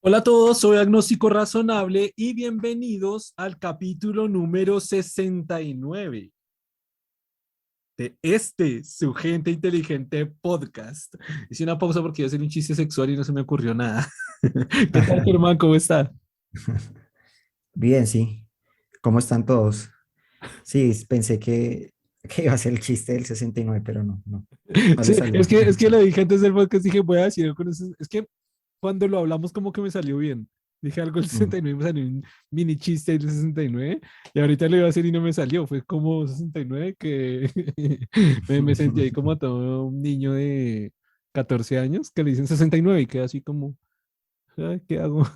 Hola a todos, soy Agnóstico Razonable y bienvenidos al capítulo número 69 de su Gente Inteligente podcast. Hice una pausa porque iba a hacer un chiste sexual y no se me ocurrió nada. ¿Qué tal, Germán? ¿Cómo está? Bien, sí. ¿Cómo están todos? Sí, pensé que iba a ser el chiste del 69, pero no Sí, le salió. es que lo dije antes del podcast, dije, voy a decir algo con eso. Es que cuando lo hablamos como que me salió bien. Dije algo del Mm. 69, me salió un mini chiste del 69 y ahorita lo iba a hacer y no me salió. Fue como 69 que me sentí ahí como todo un niño de 14 años que le dicen 69 y queda así como, "Ay, ¿qué hago?"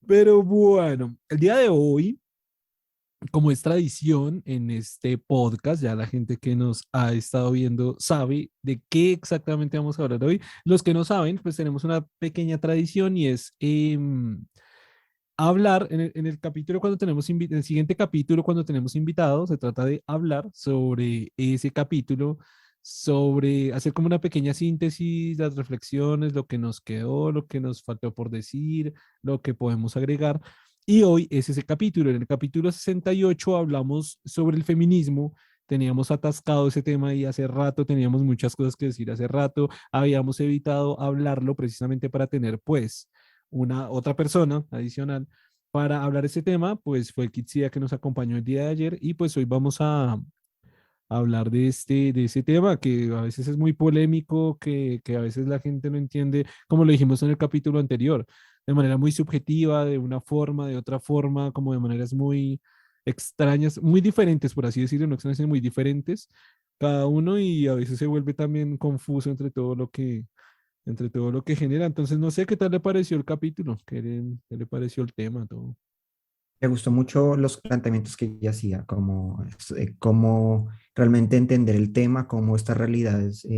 Pero bueno, el día de hoy como es tradición en este podcast, ya la gente que nos ha estado viendo sabe de qué exactamente vamos a hablar hoy. Los que no saben, pues tenemos una pequeña tradición y es hablar en el capítulo cuando tenemos, el siguiente capítulo cuando tenemos invitados, se trata de hablar sobre ese capítulo, sobre hacer como una pequeña síntesis, las reflexiones, lo que nos quedó, lo que nos faltó por decir, lo que podemos agregar. Y hoy es ese capítulo. En el capítulo 68 hablamos sobre el feminismo. Teníamos atascado ese tema y hace rato teníamos muchas cosas que decir hace rato. Habíamos evitado hablarlo precisamente para tener, pues, una otra persona adicional para hablar de este tema, pues fue Kitsia que nos acompañó el día de ayer y pues hoy vamos a hablar de ese tema que a veces es muy polémico, que a veces la gente no entiende, como lo dijimos en el capítulo anterior, de manera muy subjetiva, de una forma, de otra forma, como de maneras muy extrañas, muy diferentes, por así decirlo, no extrañas, sino muy diferentes cada uno y a veces se vuelve también confuso entre todo lo que genera. Entonces, no sé qué tal le pareció el capítulo, qué le pareció el tema, todo. Me gustó mucho los planteamientos que ella hacía, cómo realmente entender el tema, cómo esta realidad es,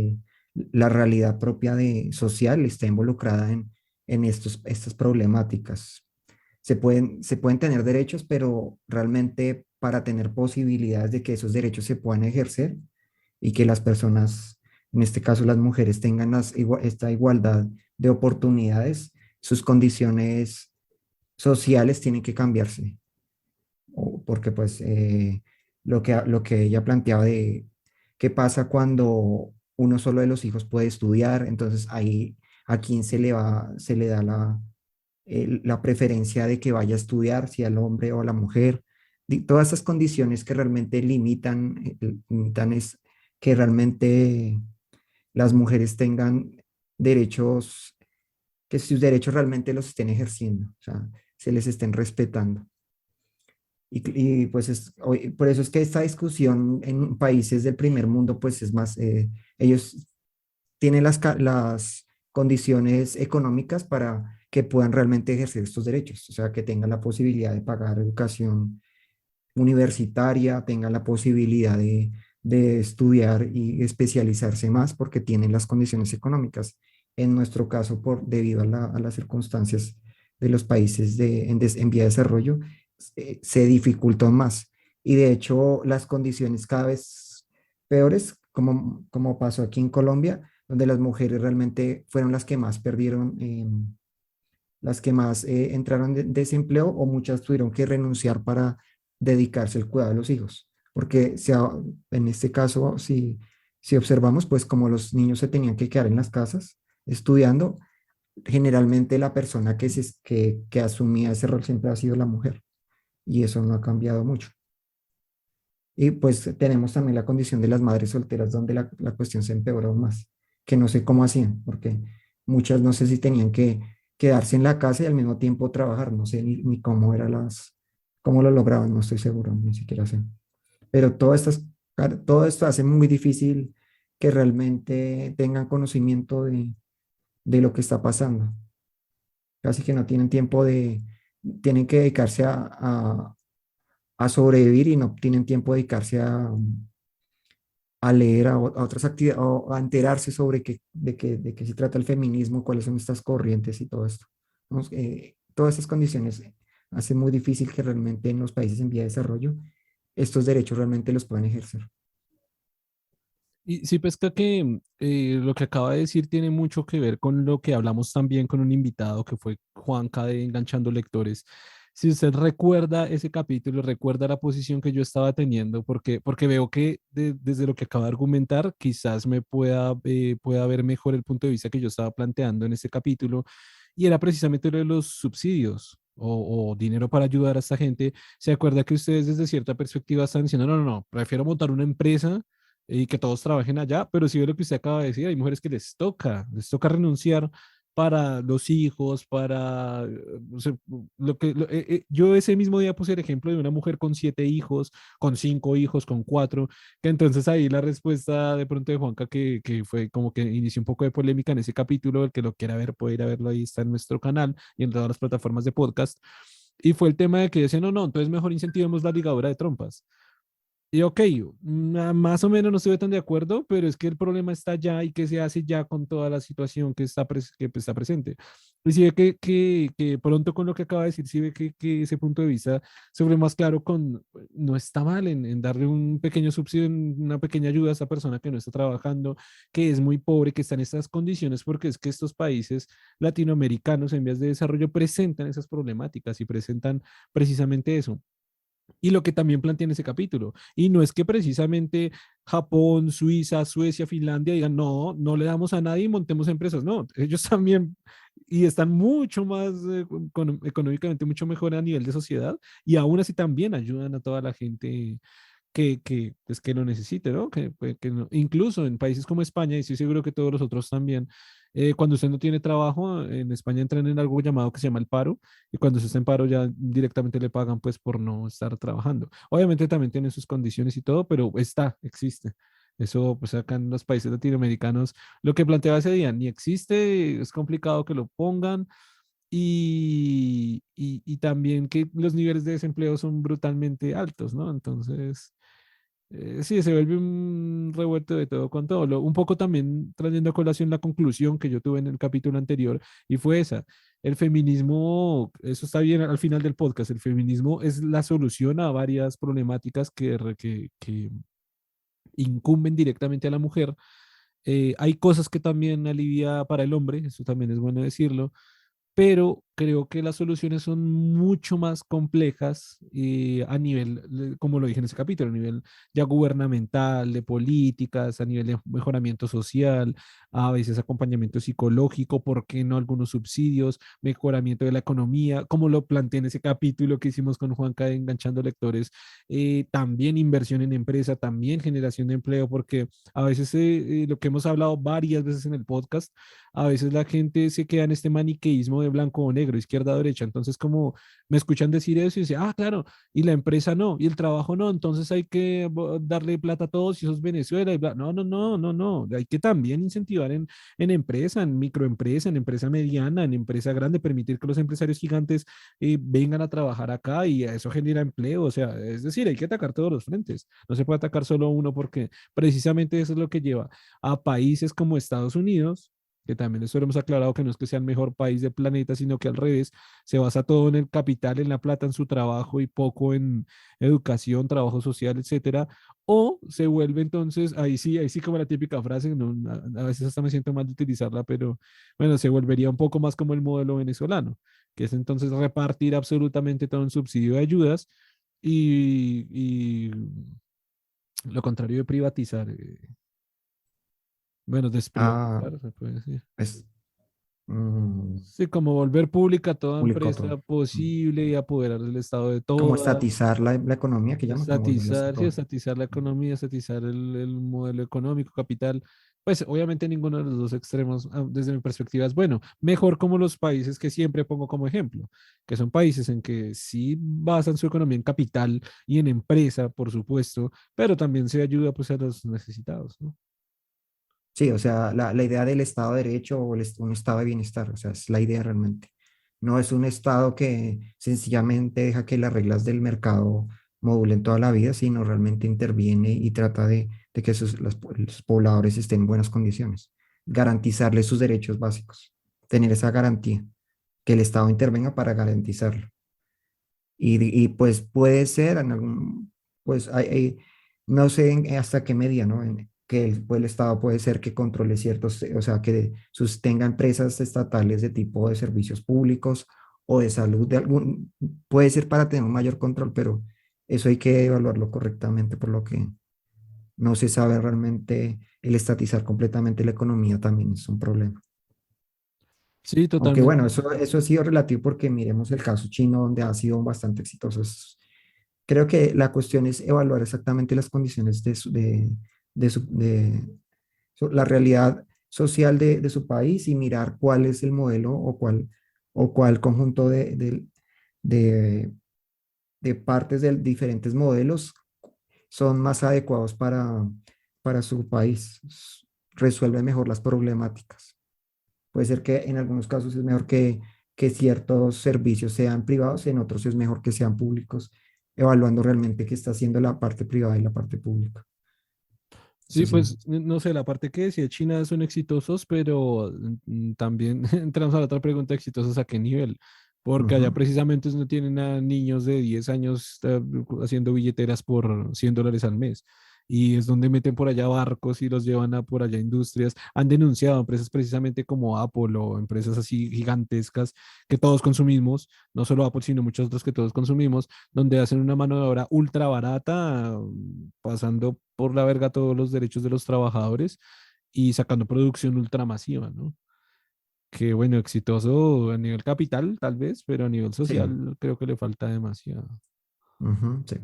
la realidad propia de social está involucrada en estas problemáticas. Se pueden tener derechos, pero realmente para tener posibilidades de que esos derechos se puedan ejercer y que las personas, en este caso las mujeres, tengan esta igualdad de oportunidades, sus condiciones sociales tienen que cambiarse, porque pues lo que ella planteaba de qué pasa cuando uno solo de los hijos puede estudiar, entonces ahí a quién se le da la preferencia de que vaya a estudiar, si al hombre o a la mujer. Todas esas condiciones que realmente limitan es que realmente las mujeres tengan derechos, que sus derechos realmente los estén ejerciendo, o sea, se les estén respetando. Y, pues por eso es que esta discusión en países del primer mundo, pues es más, ellos tienen las condiciones económicas para que puedan realmente ejercer estos derechos, o sea, que tengan la posibilidad de pagar educación universitaria, tengan la posibilidad de estudiar y especializarse más porque tienen las condiciones económicas. En nuestro caso, debido a las circunstancias de los países en vía de desarrollo, se dificultó más. Y de hecho, las condiciones cada vez peores, como pasó aquí en Colombia, donde las mujeres realmente fueron las que más perdieron, las que más entraron en desempleo o muchas tuvieron que renunciar para dedicarse al cuidado de los hijos. Porque en este caso, si observamos, pues como los niños se tenían que quedar en las casas estudiando, generalmente la persona que asumía ese rol siempre ha sido la mujer y eso no ha cambiado mucho. Y pues tenemos también la condición de las madres solteras donde la cuestión se empeoró aún más, que no sé cómo hacían, porque muchas no sé si tenían que quedarse en la casa y al mismo tiempo trabajar, no sé ni cómo lo lograban, no estoy seguro, ni siquiera sé. Pero todo esto hace muy difícil que realmente tengan conocimiento de lo que está pasando. Casi que no tienen tiempo tienen que dedicarse a sobrevivir y no tienen tiempo de dedicarse a leer a otras actividades o a enterarse sobre de qué se trata el feminismo, cuáles son estas corrientes y todo esto. Vamos, todas estas condiciones hacen muy difícil que realmente en los países en vía de desarrollo estos derechos realmente los puedan ejercer. Y sí, pesca que lo que acaba de decir tiene mucho que ver con lo que hablamos también con un invitado que fue Juanca de Enganchando Lectores. Si usted recuerda ese capítulo, recuerda la posición que yo estaba teniendo, porque veo que desde lo que acaba de argumentar, quizás me pueda ver mejor el punto de vista que yo estaba planteando en ese capítulo, y era precisamente lo de los subsidios. O dinero para ayudar a esta gente. ¿Se acuerda que ustedes desde cierta perspectiva están diciendo, no, no, no, prefiero montar una empresa y que todos trabajen allá, pero si ve lo que usted acaba de decir, hay mujeres que les toca renunciar para los hijos, para o sea, yo ese mismo día puse el ejemplo de una mujer con 7 hijos, con 5 hijos, con 4, que entonces ahí la respuesta de pronto de Juanca, que fue como que inició un poco de polémica en ese capítulo, el que lo quiera ver puede ir a verlo, ahí está en nuestro canal y en todas las plataformas de podcast, y fue el tema de que decían, no, no, entonces mejor incentivemos la ligadura de trompas. Y ok, más o menos no estoy tan de acuerdo, pero es que el problema está ya y que se hace ya con toda la situación que pues, está presente. Y si ve que pronto con lo que acaba de decir, si ve que ese punto de vista se vuelve más claro con, no está mal en darle un pequeño subsidio, una pequeña ayuda a esa persona que no está trabajando, que es muy pobre, que está en estas condiciones, porque es que estos países latinoamericanos en vías de desarrollo presentan esas problemáticas y presentan precisamente eso. Y lo que también plantea en ese capítulo. Y no es que precisamente Japón, Suiza, Suecia, Finlandia digan, no, no le damos a nadie y montemos empresas. No, ellos también, y están mucho más económicamente, mucho mejor a nivel de sociedad, y aún así también ayudan a toda la gente pues, que lo necesite, ¿no? Que incluso en países como España, y estoy seguro que todos los otros también, cuando usted no tiene trabajo, en España entran en algo llamado que se llama el paro, y cuando usted está en paro ya directamente le pagan pues por no estar trabajando. Obviamente también tiene sus condiciones y todo, pero existe. Eso, pues acá en los países latinoamericanos, lo que planteaba ese día, ni existe, es complicado que lo pongan, y también que los niveles de desempleo son brutalmente altos, ¿no? Entonces, sí, se vuelve un revuelto de todo con todo. Un poco también trayendo a colación la conclusión que yo tuve en el capítulo anterior, y fue esa. El feminismo, eso está bien al final del podcast, el feminismo es la solución a varias problemáticas que incumben directamente a la mujer. Hay cosas que también alivia para el hombre, eso también es bueno decirlo, pero creo que las soluciones son mucho más complejas a nivel, como lo dije en ese capítulo, a nivel ya gubernamental, de políticas, a nivel de mejoramiento social, a veces acompañamiento psicológico, ¿por qué no algunos subsidios, mejoramiento de la economía, como lo planteé en ese capítulo que hicimos con Juanca de Enganchando Lectores, también inversión en empresa, también generación de empleo, porque a veces lo que hemos hablado varias veces en el podcast, a veces la gente se queda en este maniqueísmo de blanco o negro, izquierda o derecha. Entonces, como me escuchan decir eso y dicen, ah, claro, y la empresa no, y el trabajo no, entonces hay que darle plata a todos y eso es Venezuela. Y bla. No, no, no, no, no. Hay que también incentivar en empresa, en microempresa, en empresa mediana, en empresa grande, permitir que los empresarios gigantes vengan a trabajar acá y eso genera empleo. O sea, es decir, hay que atacar todos los frentes. No se puede atacar solo uno porque precisamente eso es lo que lleva a países como Estados Unidos, que también eso lo hemos aclarado, que no es que sea el mejor país del planeta, sino que al revés, se basa todo en el capital, en la plata, en su trabajo y poco en educación, trabajo social, etcétera. O se vuelve entonces, ahí sí como la típica frase, no, a veces hasta me siento mal de utilizarla, pero bueno, se volvería un poco más como el modelo venezolano, que es entonces repartir absolutamente todo en subsidio de ayudas y lo contrario de privatizar, bueno, Ah, desprivatizar, se puede decir. es mm, Sí, como volver pública toda público todo. empresa Mm. posible y apoderar del Estado de Como todas, estatizar la economía, que llaman como volverla sí, estatal. estatizar la economía, estatizar el modelo económico, capital. Pues obviamente ninguno de los dos extremos, desde mi perspectiva, es bueno. Mejor como los países que siempre pongo como ejemplo, que son países en que sí basan su economía en capital y en empresa, por supuesto, pero también se ayuda pues a los necesitados, ¿no? Sí, o sea, la idea del Estado de Derecho o un estado de bienestar, o sea, es la idea realmente. No es un estado que sencillamente deja que las reglas del mercado modulen toda la vida, sino realmente interviene y trata de que los pobladores estén en buenas condiciones, garantizarles sus derechos básicos, tener esa garantía, que el Estado intervenga para garantizarlo. Y pues puede ser en algún, pues no sé hasta qué medida, ¿no? que pues, el Estado puede ser que controle ciertos, o sea, que sostenga empresas estatales de tipo de servicios públicos o de salud, puede ser para tener un mayor control, pero eso hay que evaluarlo correctamente, por lo que no se sabe realmente el estatizar completamente la economía también es un problema. Sí, Aunque bueno, totalmente. eso ha sido relativo porque miremos el caso chino donde ha sido bastante exitoso. Creo que la cuestión es evaluar exactamente las condiciones de la realidad social de su país y mirar cuál es el modelo o cuál conjunto de, de partes de diferentes modelos son más adecuados para su país. Resuelve mejor las problemáticas. Puede ser que en algunos casos es mejor que ciertos servicios sean privados, en otros es mejor que sean públicos, evaluando realmente qué está haciendo la parte privada y la parte pública. Eso Sí, sí. pues no sé, la parte que decía China son exitosos, pero también entramos a la otra pregunta, exitosos a qué nivel, porque allá Ujú. precisamente no tienen a niños de 10 años haciendo billeteras por $100 al mes. Y es donde meten por allá barcos y los llevan a por allá industrias. Han denunciado empresas precisamente como Apple o empresas así gigantescas que todos consumimos, no solo Apple, sino muchos otros que todos consumimos donde hacen una mano de obra ultra barata, pasando por la verga todos los derechos de los trabajadores y sacando producción ultramasiva, ¿no? Que bueno, exitoso a nivel capital, tal vez, pero a nivel Sí. social creo que le falta demasiado. Ujú, sí.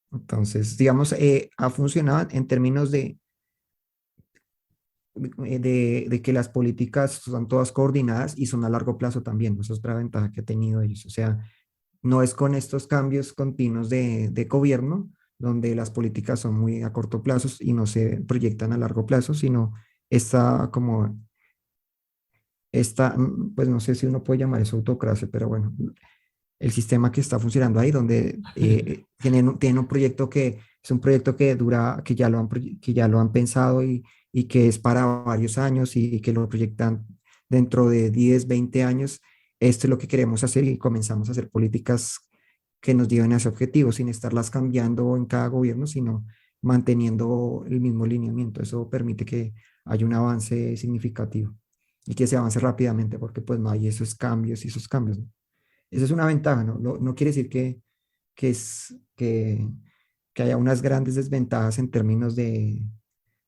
Entonces, digamos, ha funcionado en términos de que las políticas son todas coordinadas y son a largo plazo también. Esa es otra ventaja que ha tenido ellos. O sea, no es con estos cambios continuos de gobierno, donde las políticas son muy a corto plazo y no se proyectan a largo plazo, sino está como pues no sé si uno puede llamar eso autocracia, pero bueno, el sistema que está funcionando ahí, donde tienen un proyecto que es un proyecto que dura, que ya lo han pensado y que es para varios años y que lo proyectan dentro de 10 20 años. Esto es lo que queremos hacer y comenzamos a hacer políticas que nos lleven a ese objetivo sin estarlas cambiando en cada gobierno, sino manteniendo el mismo lineamiento. Eso permite que haya un avance significativo y que se avance rápidamente porque pues no hay esos cambios y esos cambios, ¿no? Esa es una ventaja, ¿no? No quiere decir que, es, que haya unas grandes desventajas en términos de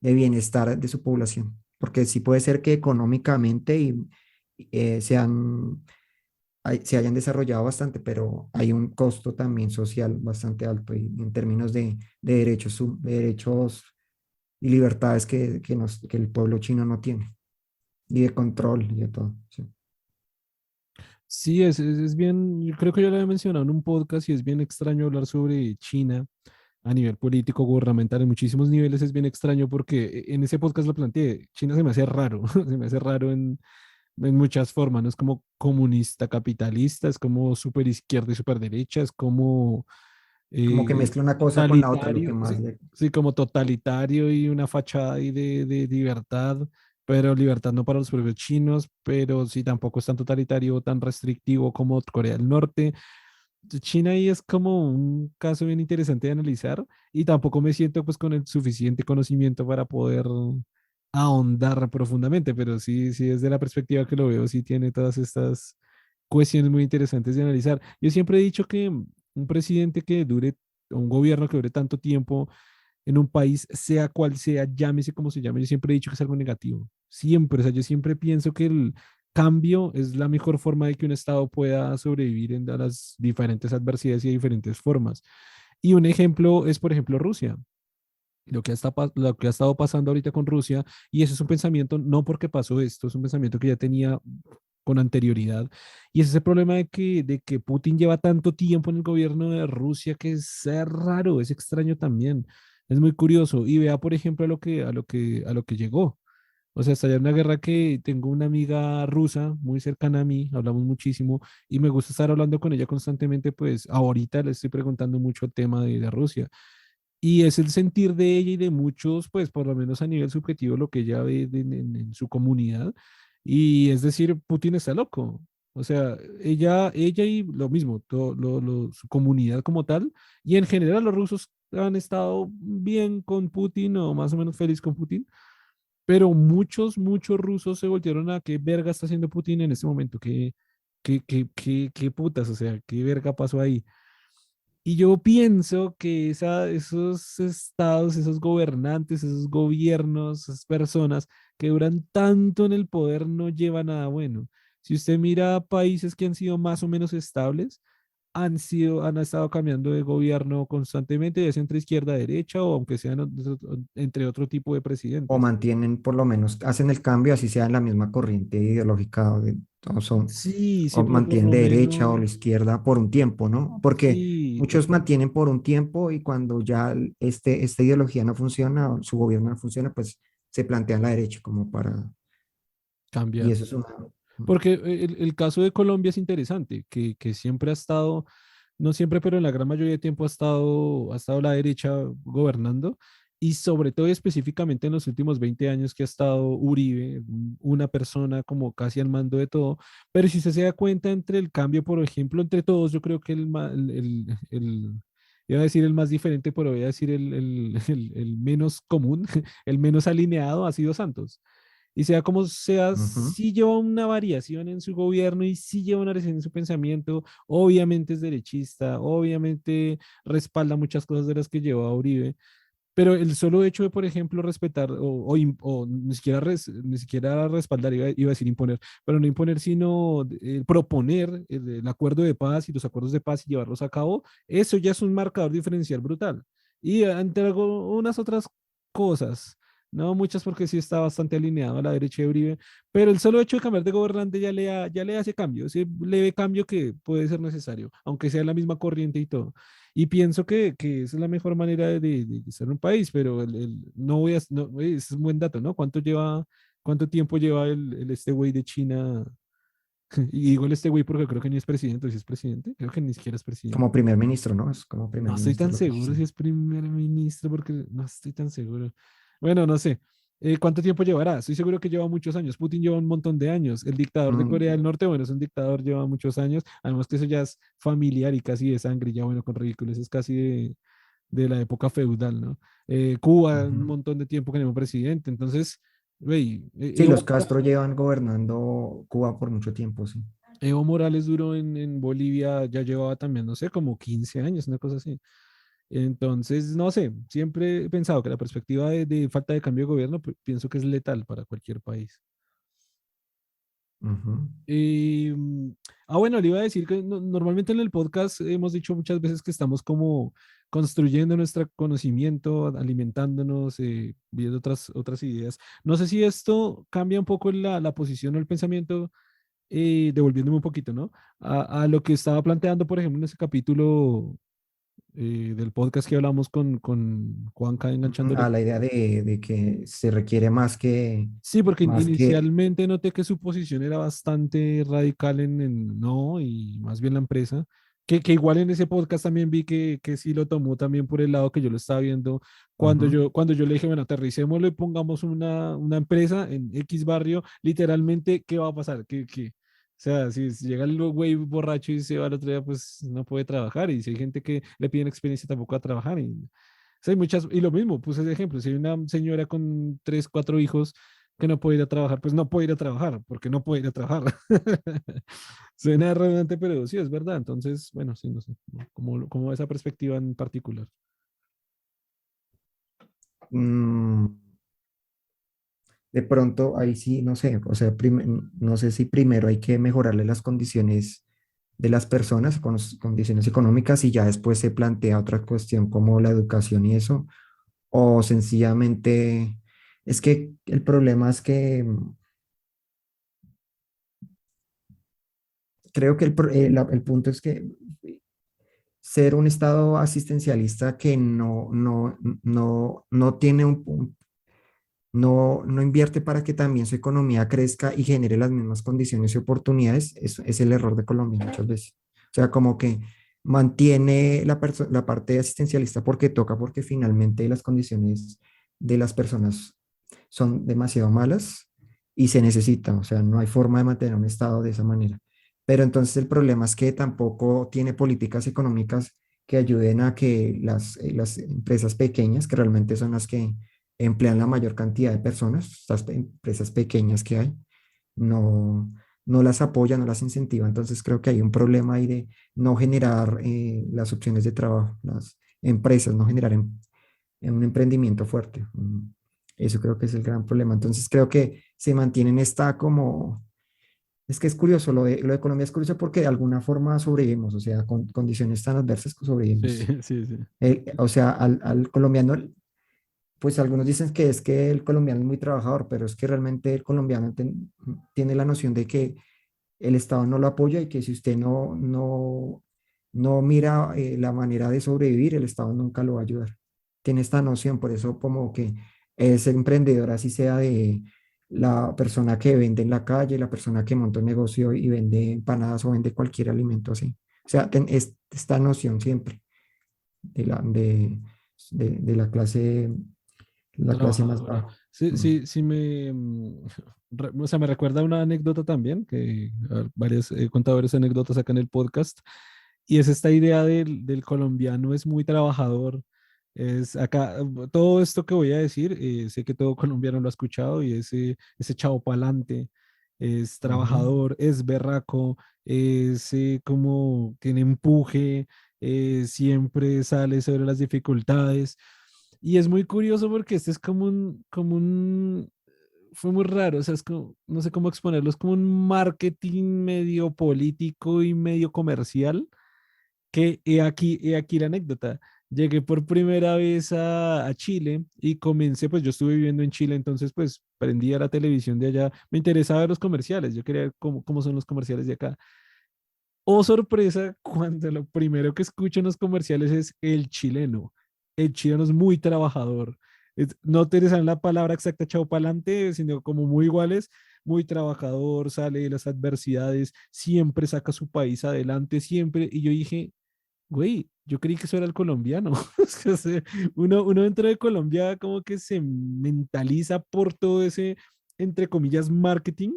bienestar de su población, porque sí puede ser que económicamente sean, se hayan desarrollado bastante, pero hay un costo también social bastante alto y en términos de derechos y libertades que el pueblo chino no tiene, y de control y de todo. Sí. Sí, es bien, yo creo que yo lo había mencionado en un podcast y es bien extraño hablar sobre China a nivel político, gubernamental, en muchísimos niveles es bien extraño porque en ese podcast lo planteé, China se me hace raro, se me hace raro en muchas formas, no es como comunista capitalista, es como súper izquierda y súper derecha, es como Como que eh, mezcla una cosa con la otra, lo que totalitario, más sí, le... sí, como totalitario y una fachada ahí de libertad, pero libertad no para los propios chinos, pero sí tampoco es tan totalitario o tan restrictivo como Corea del Norte. China ahí es como un caso bien interesante de analizar y tampoco me siento pues con el suficiente conocimiento para poder ahondar profundamente, pero sí, sí desde la perspectiva que lo veo, sí tiene todas estas cuestiones muy interesantes de analizar. Yo siempre he dicho que un presidente que dure, o un gobierno que dure tanto tiempo en un país, sea cual sea, llámese como se llame, yo siempre he dicho que es algo negativo. Siempre, o sea, yo siempre pienso que el cambio es la mejor forma de que un Estado pueda sobrevivir a las diferentes adversidades y de diferentes formas. Y un ejemplo es, por ejemplo, Rusia. Lo que ha estado pasando ahorita con Rusia, y eso es un pensamiento, no porque pasó esto, es un pensamiento que ya tenía con anterioridad. Y es ese problema de que Putin lleva tanto tiempo en el gobierno de Rusia que es raro, es extraño también. Es muy curioso. Y vea, por ejemplo, a lo que llegó. O sea, estallar una guerra que tengo una amiga rusa muy cercana a mí, hablamos muchísimo y me gusta estar hablando con ella constantemente, pues ahorita le estoy preguntando mucho el tema de Rusia. Y es el sentir de ella y de muchos, pues por lo menos a nivel subjetivo, lo que ella ve en su comunidad. Y es decir, Putin está loco. O sea, ella y lo mismo, su comunidad como tal, y en general los rusos han estado bien con Putin o más o menos feliz con Putin, pero muchos rusos se voltearon a qué verga está haciendo Putin en este momento, qué putas, o sea, qué verga pasó ahí. Y yo pienso que esos estados, esos gobernantes, esos gobiernos, esas personas que duran tanto en el poder no llevan nada bueno. Si usted mira países que han sido más o menos estables, han estado cambiando de gobierno constantemente, ya sea entre izquierda, derecha o aunque sean entre otro tipo de O presidentes. mantienen, por lo menos, hacen el cambio, así sea en la misma corriente ideológica, o son, Sí, sí, o pero por mantienen lo de derecha o menos, la izquierda por un tiempo, ¿no? Porque sí, muchos mantienen por un tiempo y cuando ya esta ideología no funciona, o su gobierno no funciona, pues se plantean la derecha como para, y cambiar. eso es una... Porque el caso de Colombia es interesante, que siempre ha estado, no siempre, pero en la gran mayoría de tiempo ha estado la derecha gobernando, y sobre todo y específicamente en los últimos 20 años que ha estado Uribe, una persona como casi al mando de todo, pero si usted se da cuenta entre el cambio, por ejemplo, entre todos, yo creo que iba a decir el más diferente, pero voy a decir el menos común, el menos alineado ha sido Santos. Y sea como sea, Ujú. sí lleva una variación en su gobierno y sí lleva una variación en su pensamiento. Obviamente es derechista, obviamente respalda muchas cosas de las que llevaba Uribe, pero el solo hecho de, por ejemplo, respetar o ni siquiera respaldar, iba a decir imponer, pero no imponer, sino proponer el acuerdo de paz y los acuerdos de paz y llevarlos a cabo, eso ya es un marcador diferencial brutal. Y entre unas otras cosas, no muchas porque sí está bastante alineado a la derecha de Uribe, pero el solo hecho de cambiar de gobernante ya le hace cambio, ese leve cambio que puede ser necesario, aunque sea la misma corriente y todo. Y pienso que esa es la mejor manera de ser un país, pero no voy a, no, es un buen dato, ¿no? Cuánto tiempo lleva este güey de China? Y digo el este güey porque creo que ni es presidente, o si es presidente, creo que ni siquiera es presidente. Como primer ministro, ¿no? Es como No primer estoy ministro tan lo que seguro si dicen. es primer ministro porque no estoy tan seguro. Bueno, no sé. ¿Cuánto tiempo llevará? Estoy seguro que lleva muchos años. Putin lleva un montón de años. El dictador de Corea del Mm, Norte, bueno, es un dictador, lleva muchos años. Además que eso ya es familiar y casi de sangre, ya bueno, con ridículos, es casi de la época feudal, ¿no? Cuba, un ujú. montón de tiempo que no hay un presidente. Entonces, güey, Sí, los Castro llevan gobernando Cuba por mucho tiempo, sí. Evo Morales duró en Bolivia, ya llevaba también, no sé, como 15 años, una cosa así. Entonces, no sé, siempre he pensado que la perspectiva de falta de cambio de gobierno, pienso que es letal para cualquier país. Ujú. Y, bueno, le iba a decir que normalmente en el podcast hemos dicho muchas veces que estamos como construyendo nuestro conocimiento, alimentándonos, viendo otras ideas. No sé si esto cambia un poco la posición o el pensamiento, devolviéndome un poquito, ¿no? A lo que estaba planteando, por ejemplo, en ese capítulo del podcast que hablamos con Juanca enganchándole. A la idea de que se requiere Sí, porque más que, inicialmente noté que su posición era bastante radical en no, y más bien la empresa, que igual en ese podcast también vi que sí lo tomó también por el lado que yo lo estaba viendo ujú, cuando yo le dije, bueno, aterricémoslo y pongamos una empresa en X barrio, literalmente, ¿qué va a pasar? O sea, si llega el güey borracho y se va al otro día, pues no puede trabajar, y si hay gente que le piden experiencia tampoco va a trabajar, y sí, hay muchas, y lo mismo, puse ese ejemplo, si hay una señora con tres, cuatro hijos que no puede ir a trabajar, pues no puede ir a trabajar, porque no puede ir a trabajar. Suena redundante, pero sí, es verdad. Entonces, bueno, sí, no sé, ¿no? Como esa perspectiva en particular. mm, de pronto ahí sí, no sé, o sea, no sé si primero hay que mejorarle las condiciones de las personas, con las condiciones económicas y ya después se plantea otra cuestión como la educación y eso, o sencillamente es que el problema es que creo que el punto es que ser un estado asistencialista que no tiene no invierte para que también su economía crezca y genere las mismas condiciones y oportunidades, es el error de Colombia muchas veces. O sea, como que mantiene la parte asistencialista porque toca, porque finalmente las condiciones de las personas son demasiado malas y se necesita, o sea, no hay forma de mantener un estado de esa manera. pero entonces el problema es que tampoco tiene políticas económicas que ayuden a que las empresas pequeñas, que realmente son las que emplean la mayor cantidad de personas, estas empresas pequeñas que hay, no, no las apoya, no las incentiva. Entonces creo que hay un problema ahí de no generar las opciones de trabajo, las empresas, no generar en un emprendimiento fuerte. Eso creo que es el gran problema. Entonces creo que se mantienen esta como, es que es curioso, lo de Colombia es curioso porque de alguna forma sobrevivimos, o sea, con condiciones tan adversas que Sí, sobrevivimos. sí, sí. O sea, al colombiano, pues algunos dicen que es que el colombiano es muy trabajador, pero es que realmente el colombiano tiene la noción de que el Estado no lo apoya y que si usted no mira la manera de sobrevivir, el Estado nunca lo va a ayudar. Tiene esta noción, por eso como que es emprendedor, así sea de la persona que vende en la calle, la persona que monta un negocio y vende empanadas o vende cualquier alimento así. O sea, es esta noción siempre de la clase más Trabajadora. baja. Sí, Mm. sí, sí o sea, me recuerda una anécdota también, que varios, he contado varias anécdotas acá en el podcast, y es esta idea del colombiano es muy trabajador. Es acá, todo esto que voy a decir, sé que todo colombiano lo ha escuchado y ese chavo pa'lante, es Ujú. trabajador, es berraco, es como tiene empuje, siempre sale sobre las dificultades. Y es muy curioso porque este es fue muy raro, o sea, es como, no sé cómo exponerlo, es como un marketing medio político y medio comercial, que he aquí la anécdota. Llegué por primera vez a Chile y comencé, pues yo estuve viviendo en Chile, entonces pues prendía la televisión de allá, me interesaba ver los comerciales, yo quería ver cómo son los comerciales de acá. Oh, sorpresa, cuando lo primero que escucho en los comerciales es el chileno. El chileno es muy trabajador. No utilizan la palabra exacta chao pa'lante, sino como muy iguales, muy trabajador, sale de las adversidades, siempre saca su país adelante, siempre. Y yo dije, güey, yo creí que eso era el colombiano. O sea, uno dentro de Colombia como que se mentaliza por todo ese, entre comillas, marketing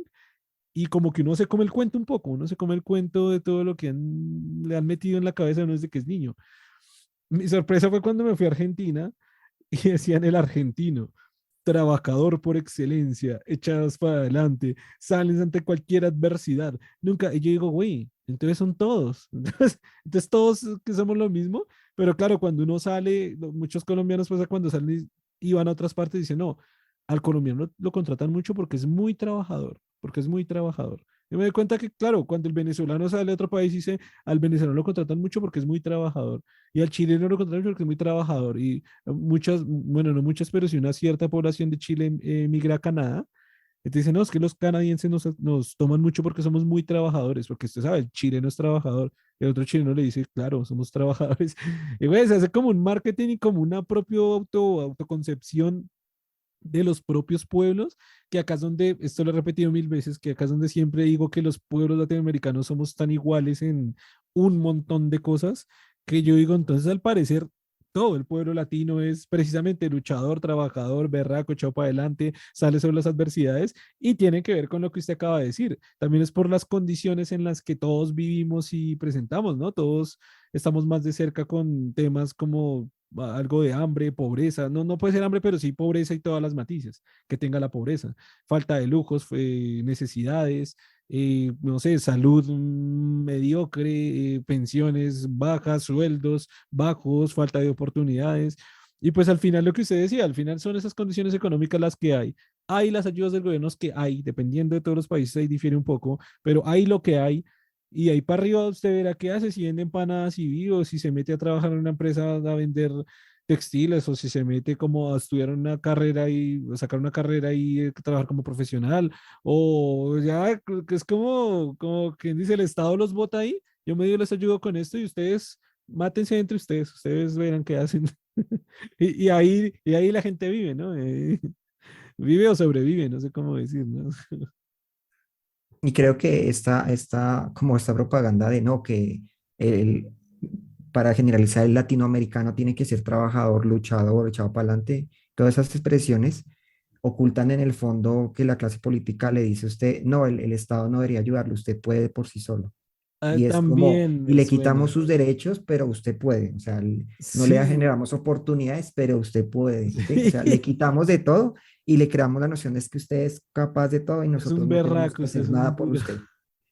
y como que uno se come el cuento un poco, uno se come el cuento de todo lo que le han metido en la cabeza uno desde que es niño. Mi sorpresa fue cuando me fui a Argentina y decían el argentino, trabajador por excelencia, echados para adelante, salen ante cualquier adversidad. Nunca, y yo digo, güey, entonces son todos. Entonces todos que somos lo mismo, pero claro, cuando uno sale, muchos colombianos pasa cuando salen y van a otras partes, dicen, no, al colombiano lo contratan mucho porque es muy trabajador, porque es muy trabajador. Y me doy cuenta que, claro, cuando el venezolano sale a otro país, dice, al venezolano lo contratan mucho porque es muy trabajador. Y al chileno lo contratan porque es muy trabajador. Y muchas, bueno, no muchas, pero sí una cierta población de Chile migra a Canadá. Entonces dicen, no, es que los canadienses nos toman mucho porque somos muy trabajadores, porque usted sabe, el chileno es trabajador. El otro chileno le dice, claro, somos trabajadores. Y güey, se hace como un marketing y como una propia autoconcepción de los propios pueblos, que acá es donde, esto lo he repetido mil veces, que acá es donde siempre digo que los pueblos latinoamericanos somos tan iguales en un montón de cosas, que yo digo, entonces al parecer todo el pueblo latino es precisamente luchador, trabajador, berraco, echado para adelante, sale sobre las adversidades y tiene que ver con lo que usted acaba de decir. También es por las condiciones en las que todos vivimos y presentamos, ¿no? Todos estamos más de cerca con temas como algo de hambre, pobreza, no, no puede ser hambre, pero sí pobreza y todas las matices que tenga la pobreza, falta de lujos, necesidades, no sé, salud mediocre, pensiones bajas, sueldos bajos, falta de oportunidades. Y pues al final lo que usted decía, al final son esas condiciones económicas las que hay. Hay las ayudas del gobierno que hay, dependiendo de todos los países, ahí difiere un poco, pero hay lo que hay y ahí para arriba usted verá qué hace, si vende empanadas y vivo, si se mete a trabajar en una empresa a vender textiles o si se mete como a estudiar una carrera y a sacar una carrera y trabajar como profesional o ya que es como quien dice el Estado los bota ahí, yo medio les ayudo con esto y ustedes mátense entre ustedes, ustedes verán qué hacen. Y ahí la gente vive, ¿no? Vive o sobrevive, no sé cómo decir, ¿no? Y creo que como esta propaganda de no, que el, para generalizar el latinoamericano tiene que ser trabajador, luchador, echado para adelante, todas esas expresiones ocultan en el fondo que la clase política le dice a usted, no, el Estado no debería ayudarlo, usted puede por sí solo. Y es como, También y me le quitamos suena. sus derechos, pero usted puede. O sea, no le Sí. generamos oportunidades, pero usted puede. ¿Sí? O sea, le Sí. quitamos de todo y le creamos la noción de que usted es capaz de todo y Es nosotros un no tenemos berraco, que usted hacer es un nada por duro. usted.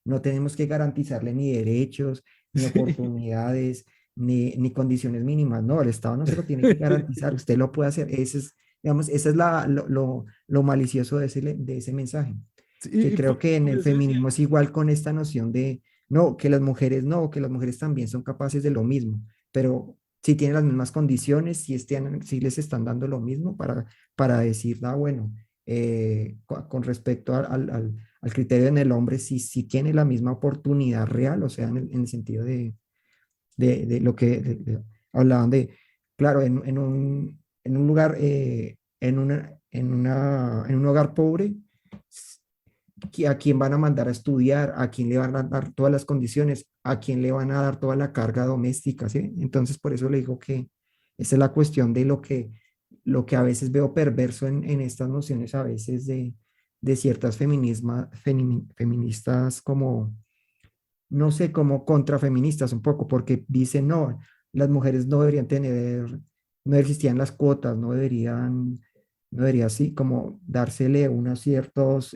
No tenemos que garantizarle ni derechos, ni Sí. oportunidades, ni condiciones mínimas. No, el Estado no se lo tiene que garantizar. Usted lo puede hacer. Ese es, digamos, ese es lo malicioso de ese mensaje, Sí, que creo que en por el eso decía. feminismo es igual con esta noción de, no, que las mujeres no, que las mujeres también son capaces de lo mismo, pero si tienen las mismas condiciones, si les están dando lo mismo para decir, ah, bueno, con respecto al criterio en el hombre, si tiene la misma oportunidad real, o sea, en el sentido de lo que hablaban de, claro, en un lugar, en un hogar pobre, a quién van a mandar a estudiar, a quién le van a dar todas las condiciones, a quién le van a dar toda la carga doméstica, ¿sí? Entonces, por eso le digo que esa es la cuestión de lo que a veces veo perverso en estas nociones, a veces de ciertas feministas como, no sé, como contrafeministas un poco, porque dicen, no, las mujeres no deberían tener, no existían las cuotas, no debería así como dársele unos ciertos...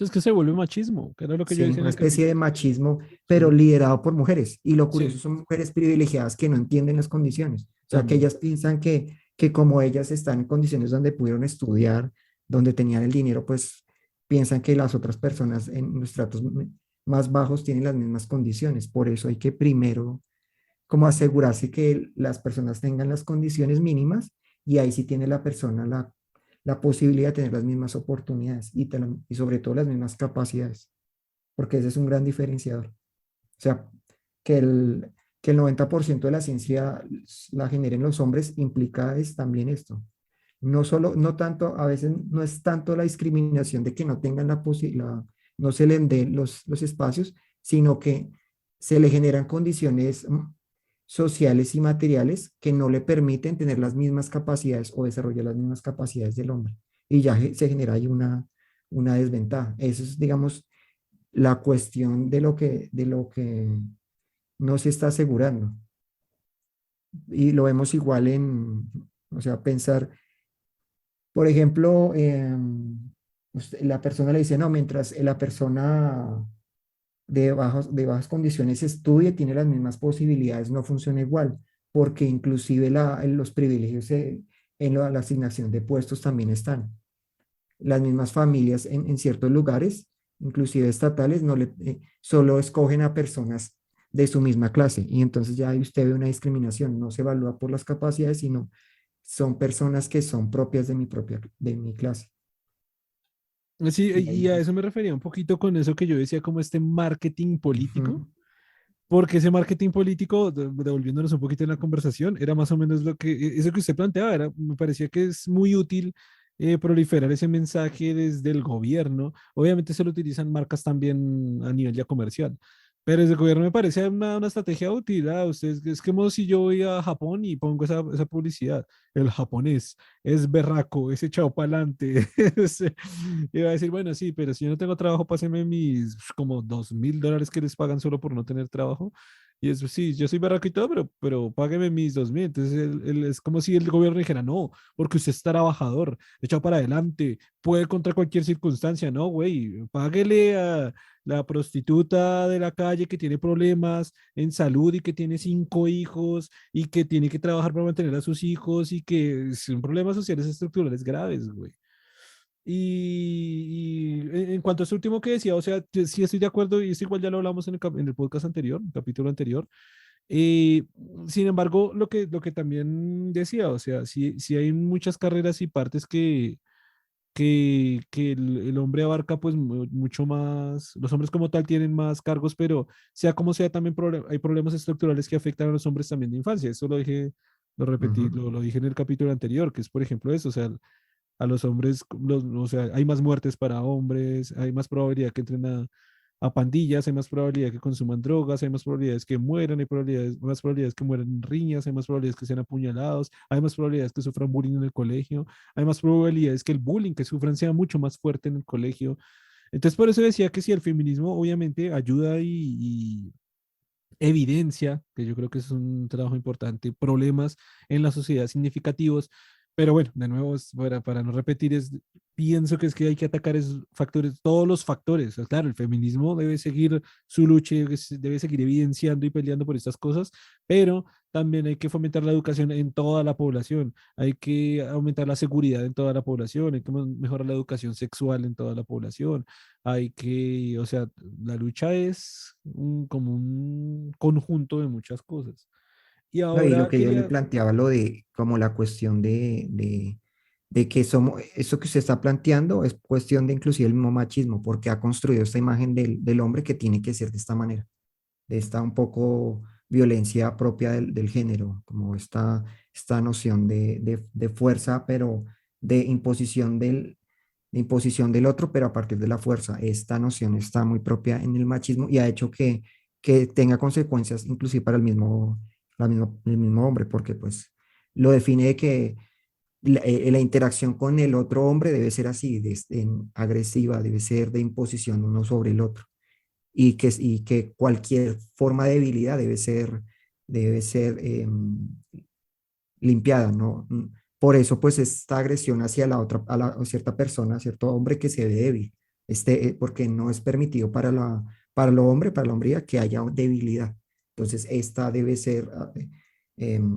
Es que se vuelve machismo, que era lo que yo Sí, decía en una el especie de capítulo. machismo, pero Sí, liderado por mujeres. Y lo curioso sí, son mujeres privilegiadas que no entienden las condiciones. O sea, que también. ellas piensan que como ellas están en condiciones donde pudieron estudiar, donde tenían el dinero, pues piensan que las otras personas en los tratos más bajos tienen las mismas condiciones. Por eso hay que primero como asegurarse que las personas tengan las condiciones mínimas y ahí sí tiene la persona la posibilidad de tener las mismas oportunidades y sobre todo las mismas capacidades, porque ese es un gran diferenciador. O sea, que el, que el 90% de la ciencia la generen los hombres implica es también esto. No solo, no tanto, a veces no es tanto la discriminación de que no tengan la posibilidad, no se les den los espacios, sino que se le generan condiciones sociales y materiales que no le permiten tener las mismas capacidades o desarrollar las mismas capacidades del hombre. Y ya se genera ahí una desventaja. Eso es, digamos, la cuestión de lo que no se está asegurando. Y lo vemos igual o sea, pensar, por ejemplo, la persona le dice, no, mientras la persona de bajas condiciones estudie, tiene las mismas posibilidades, no funciona igual, porque inclusive en los privilegios la asignación de puestos también están. Las mismas familias en ciertos lugares, inclusive estatales, solo escogen a personas de su misma clase y entonces ya ahí usted ve una discriminación, no se evalúa por las capacidades, sino son personas que son propias de mi clase. Sí, Y ahí y a es- eso me refería un poquito con eso que yo decía, como este marketing político, Ujú, porque ese marketing político, devolviéndonos un poquito en la conversación, era más o menos eso que usted planteaba, me parecía que es muy útil proliferar ese mensaje desde el gobierno. Obviamente se lo utilizan marcas también a nivel ya comercial, pero desde el gobierno me parece una estrategia útil. Es como si yo voy a Japón y pongo esa publicidad. El japonés es berraco, es echado para adelante. Y va a decir, bueno, sí, pero si yo no tengo trabajo, pásenme mis como $2,000 que les pagan solo por no tener trabajo. Y eso sí, yo soy berraco y todo, pero págueme mis 2,000. Entonces es como si el gobierno dijera, no, porque usted es trabajador, echado para adelante, puede contra cualquier circunstancia. No, güey, páguele a la prostituta de la calle que tiene problemas en salud y que tiene 5 hijos y que tiene que trabajar para mantener a sus hijos y que son problemas sociales estructurales graves, güey. Y en cuanto a este último que decía, o sea, yo sí estoy de acuerdo y esto igual ya lo hablamos en el podcast anterior, el capítulo anterior. Eh, Sin embargo, lo que también decía, o sea, sí hay muchas carreras y partes que el hombre abarca pues mucho más, los hombres como tal tienen más cargos, pero sea como sea, también hay problemas estructurales que afectan a los hombres también de infancia. Eso lo dije, lo repetí, ujú. lo dije en el capítulo anterior, que es por ejemplo eso, o sea, a los hombres, o sea, hay más muertes para hombres, hay más probabilidad que entren a pandillas, hay más probabilidad que consuman drogas, hay más probabilidades que mueran, hay más probabilidades que mueran en riñas, hay más probabilidades que sean apuñalados, hay más probabilidades que sufran bullying en el colegio, hay más probabilidades que el bullying que sufran sea mucho más fuerte en el colegio. Entonces, por eso decía que si el feminismo obviamente ayuda y evidencia, que yo creo que es un trabajo importante, problemas en la sociedad significativos, pero bueno, de nuevo, para no repetir, pienso que es que hay que atacar esos factores, todos los factores. O sea, claro, el feminismo debe seguir su lucha, debe seguir evidenciando y peleando por estas cosas, pero también hay que fomentar la educación en toda la población, hay que aumentar la seguridad en toda la población, hay que mejorar la educación sexual en toda la población, hay que, o sea, la lucha es como un conjunto de muchas cosas. Y No, y lo ahora que yo le quería, planteaba, lo de como la cuestión de que somos, eso que usted está planteando es cuestión de inclusive el mismo machismo, porque ha construido esta imagen del hombre que tiene que ser de esta manera, de esta un poco violencia propia del género, como esta noción de fuerza, pero de imposición de imposición del otro, pero a partir de la fuerza. Esta noción está muy propia en el machismo y ha hecho que tenga consecuencias inclusive para el mismo hombre, porque pues lo define de que la interacción con el otro hombre debe ser así, agresiva, debe ser de imposición uno sobre el otro y que cualquier forma de debilidad debe ser limpiada, ¿no? Por eso, pues, esta agresión hacia la otra, a cierta persona, a cierto hombre que se ve débil, porque no es permitido para el hombre, para la hombría, que haya debilidad. Entonces, esta debe ser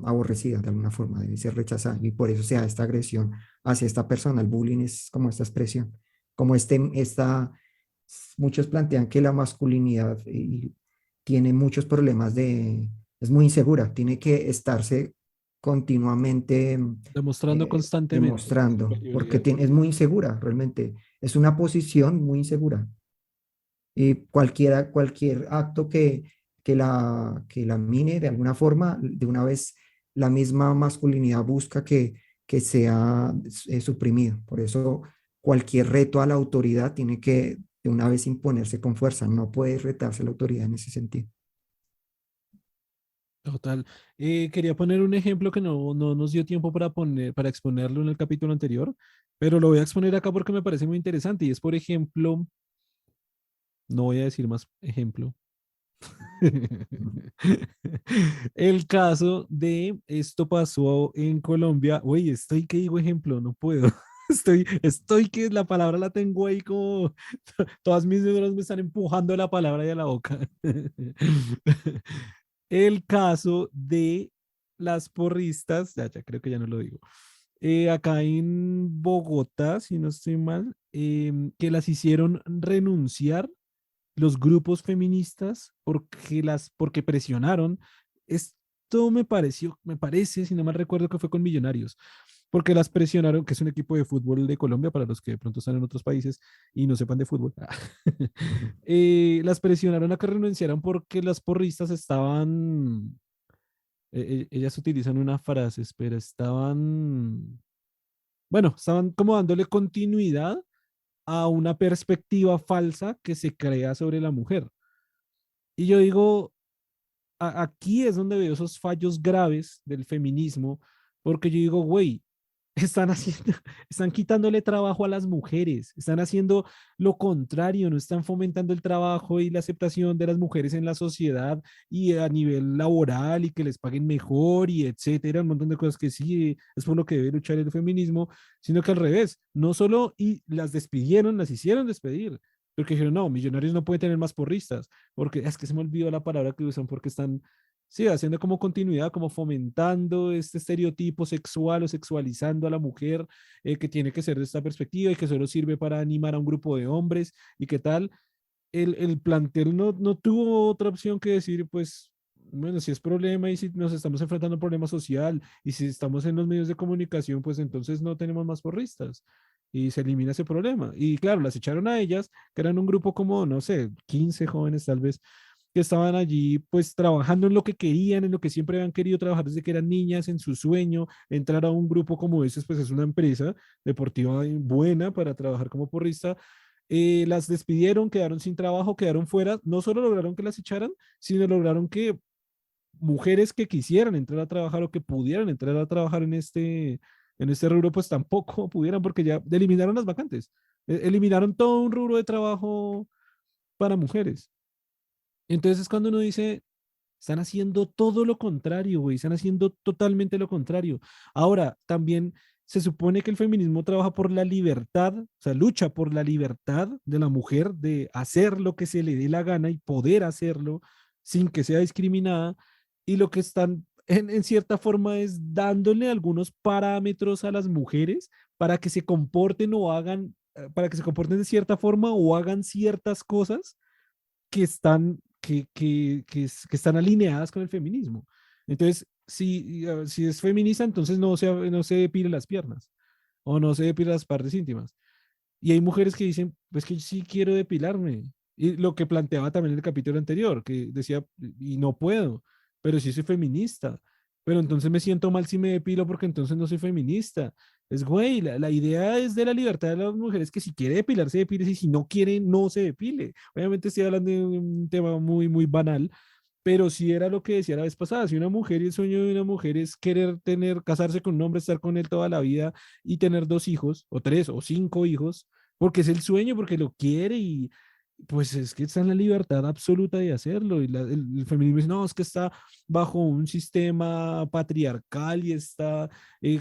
aborrecida de alguna forma, debe ser rechazada, y por eso se da esta agresión hacia esta persona. El bullying es como esta expresión, como muchos plantean que la masculinidad tiene muchos problemas es muy insegura, tiene que estarse continuamente demostrando constantemente su demostrando, porque superioridad. es muy insegura, realmente. Es una posición muy insegura. Y cualquier acto que la mine de alguna forma, de una vez la misma masculinidad busca que sea suprimido. Por eso cualquier reto a la autoridad tiene que de una vez imponerse con fuerza. No puede retarse la autoridad en ese sentido. Total. Quería poner un ejemplo que no nos dio tiempo para poner, para exponerlo en el capítulo anterior, pero lo voy a exponer acá porque me parece muy interesante. Y es, por ejemplo, no voy a decir más ejemplo. El caso de esto pasó en Colombia. Oye, estoy que digo ejemplo, no puedo. Estoy que la palabra la tengo ahí como todas mis neuronas me están empujando la palabra de la boca. El caso de las porristas, ya creo que ya no lo digo. Acá en Bogotá, si no estoy mal, que las hicieron renunciar los grupos feministas porque presionaron. Esto me parece, si no mal recuerdo, que fue con Millonarios, porque las presionaron, que es un equipo de fútbol de Colombia, para los que de pronto están en otros países y no sepan de fútbol. Las presionaron a que renunciaran porque las porristas estaban, ellas utilizan una frase, espera, estaban como dándole continuidad a una perspectiva falsa que se crea sobre la mujer. Y yo digo, aquí es donde veo esos fallos graves del feminismo, porque yo digo, güey, están haciendo, están quitándole trabajo a las mujeres, están haciendo lo contrario, no están fomentando el trabajo y la aceptación de las mujeres en la sociedad y a nivel laboral y que les paguen mejor y etcétera, un montón de cosas que sí es por lo que debe luchar el feminismo, sino que al revés, no solo y las despidieron, las hicieron despedir. Porque dijeron, no, Millonarios no puede tener más porristas, porque es que se me olvidó la palabra que usan, porque están, sí, haciendo como continuidad, como fomentando este estereotipo sexual o sexualizando a la mujer, que tiene que ser de esta perspectiva y que solo sirve para animar a un grupo de hombres y qué tal. El plantel no tuvo otra opción que decir, pues, bueno, si es problema y si nos estamos enfrentando a un problema social y si estamos en los medios de comunicación, pues entonces no tenemos más porristas y se elimina ese problema. Y claro, las echaron a ellas, que eran un grupo como, no sé, 15 jóvenes tal vez, que estaban allí pues trabajando en lo que querían, en lo que siempre habían querido trabajar desde que eran niñas, en su sueño, entrar a un grupo como ese, pues es una empresa deportiva buena para trabajar como porrista. Las despidieron, quedaron sin trabajo, quedaron fuera, no solo lograron que las echaran, sino lograron que mujeres que quisieran entrar a trabajar o que pudieran entrar a trabajar en este rubro, pues tampoco pudieran porque ya eliminaron las vacantes. Eliminaron todo un rubro de trabajo para mujeres. Entonces es cuando uno dice, están haciendo todo lo contrario, güey, están haciendo totalmente lo contrario. Ahora, también se supone que el feminismo trabaja por la libertad, o sea, lucha por la libertad de la mujer de hacer lo que se le dé la gana y poder hacerlo sin que sea discriminada. Y lo que están en cierta forma es dándole algunos parámetros a las mujeres para que se comporten o hagan, para que se comporten de cierta forma o hagan ciertas cosas que están, que están alineadas con el feminismo. Entonces, si es feminista, entonces no se depile las piernas o no se depile las partes íntimas. Y hay mujeres que dicen, pues que sí quiero depilarme. Y lo que planteaba también en el capítulo anterior, que decía, y no puedo, pero sí soy feminista. Pero entonces me siento mal si me depilo porque entonces no soy feminista. Es, güey, la idea es de la libertad de las mujeres que si quiere depilarse, depile, y si no quiere, no se depile. Obviamente estoy hablando de un tema muy, muy banal, pero sí era lo que decía la vez pasada. Si una mujer y el sueño de una mujer es querer tener, casarse con un hombre, estar con él toda la vida y tener dos hijos, o tres, o cinco hijos, porque es el sueño, porque lo quiere y pues es que está en la libertad absoluta de hacerlo. Y el feminismo dice, no, es que está bajo un sistema patriarcal y está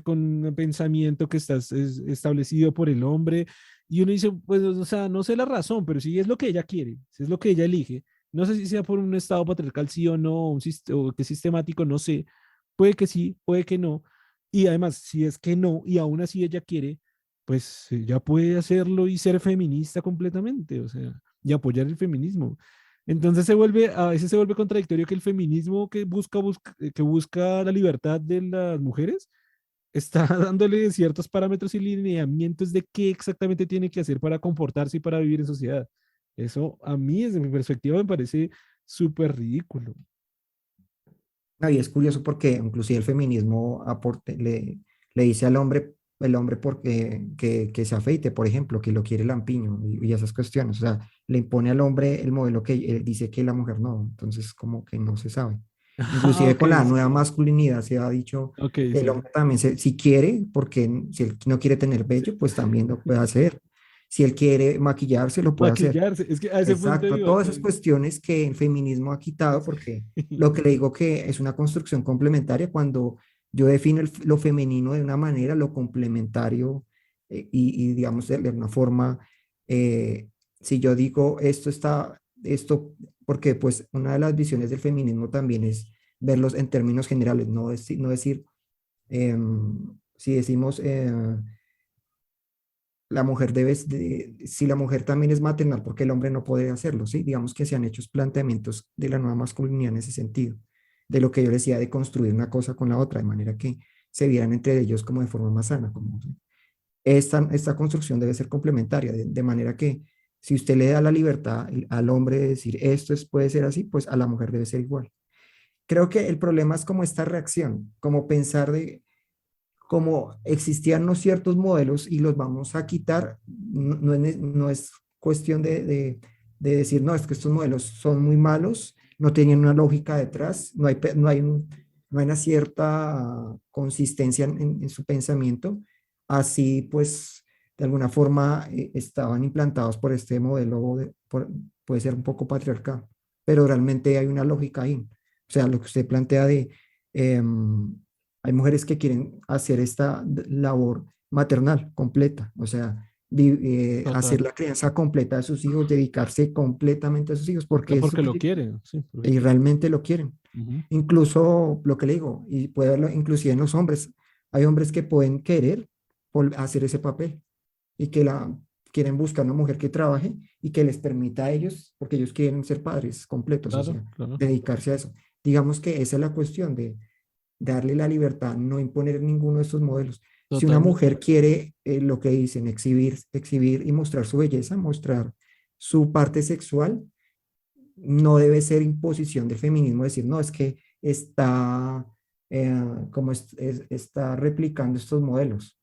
con un pensamiento que está establecido por el hombre. Y uno dice, pues, o sea, no sé la razón, pero si es lo que ella quiere, si es lo que ella elige. No sé si sea por un estado patriarcal, sí o no, o que sistemático, no sé. Puede que sí, puede que no. Y además, si es que no, y aún así ella quiere, pues ya puede hacerlo y ser feminista completamente, o sea, y apoyar el feminismo. Entonces a veces se vuelve contradictorio que el feminismo que busca la libertad de las mujeres está dándole ciertos parámetros y lineamientos de qué exactamente tiene que hacer para comportarse y para vivir en sociedad. Eso a mí, desde mi perspectiva, me parece súper ridículo. Y es curioso porque inclusive el feminismo le dice al hombre, el hombre porque, que se afeite, por ejemplo, que lo quiere lampiño y esas cuestiones. O sea, le impone al hombre el modelo que dice que la mujer no. Entonces, como que no se sabe. Ah, Inclusive ok, con la sí, nueva sí. masculinidad se ha dicho Ok, que el sí. hombre también, si quiere, porque si él no quiere tener Sí. vello, pues también lo puede hacer. Si él quiere maquillarse, lo puede hacer. Maquillarse, es que a ese punto Exacto, iba. todas esas cuestiones que el feminismo ha quitado, porque lo que le digo que es una construcción complementaria, cuando yo defino lo femenino de una manera, lo complementario y digamos de una forma, eh, si yo digo esto, porque pues una de las visiones del feminismo también es verlos en términos generales, no decir, si decimos la mujer si la mujer también es maternal, porque el hombre no puede hacerlo, ¿sí? Digamos que se han hecho planteamientos de la nueva masculinidad en ese sentido, de lo que yo decía de construir una cosa con la otra, de manera que se vieran entre ellos como de forma más sana. Como, ¿sí? Esta construcción debe ser complementaria, de manera que si usted le da la libertad al hombre de decir puede ser así, pues a la mujer debe ser igual. Creo que el problema es como esta reacción, como pensar de, como existían unos ciertos modelos y los vamos a quitar, no es cuestión de decir, no, es que estos modelos son muy malos, no tienen una lógica detrás, no hay una cierta consistencia en su pensamiento. Así pues, de alguna forma estaban implantados por este modelo, puede ser un poco patriarcal, pero realmente hay una lógica ahí. O sea, lo que usted plantea de... em, hay mujeres que quieren hacer esta labor maternal completa, o sea, hacer Total. la crianza completa de sus hijos, dedicarse completamente a sus hijos, porque es su Porque lo criterio quieren, sí. y realmente lo quieren. Ujú. Incluso lo que le digo, y puede verlo inclusive en los hombres, hay hombres que pueden querer hacer ese papel y quieren buscar una mujer que trabaje y que les permita a ellos, porque ellos quieren ser padres completos, o Claro, sea, claro. dedicarse a eso. Digamos que esa es la cuestión de darle la libertad, no imponer ninguno de estos modelos. Si una Totalmente. mujer quiere lo que dicen, exhibir y mostrar su belleza, mostrar su parte sexual, no debe ser imposición del feminismo decir, no, es que está, está replicando estos modelos,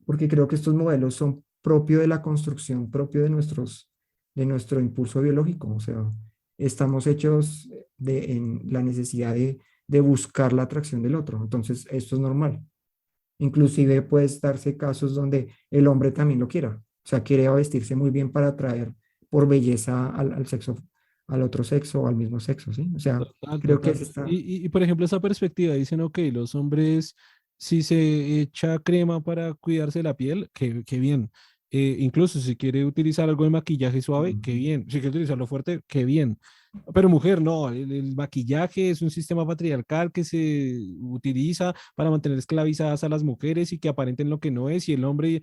porque creo que estos modelos son propio de la construcción, propio de nuestro impulso biológico, o sea, estamos hechos en la necesidad de buscar la atracción del otro, entonces esto es normal. Inclusive puede darse casos donde el hombre también lo quiera. O sea, quiere vestirse muy bien para atraer por belleza al sexo, al otro sexo o al mismo sexo, ¿sí? O sea, Total, creo que es total. esta, Y, por ejemplo, esa perspectiva, dicen, ok, los hombres, si se echa crema para cuidarse la piel, qué bien. Incluso si quiere utilizar algo de maquillaje suave, qué ujú, bien. Si quiere utilizarlo fuerte, qué bien. Pero mujer, no, el maquillaje es un sistema patriarcal que se utiliza para mantener esclavizadas a las mujeres y que aparenten lo que no es, y el hombre,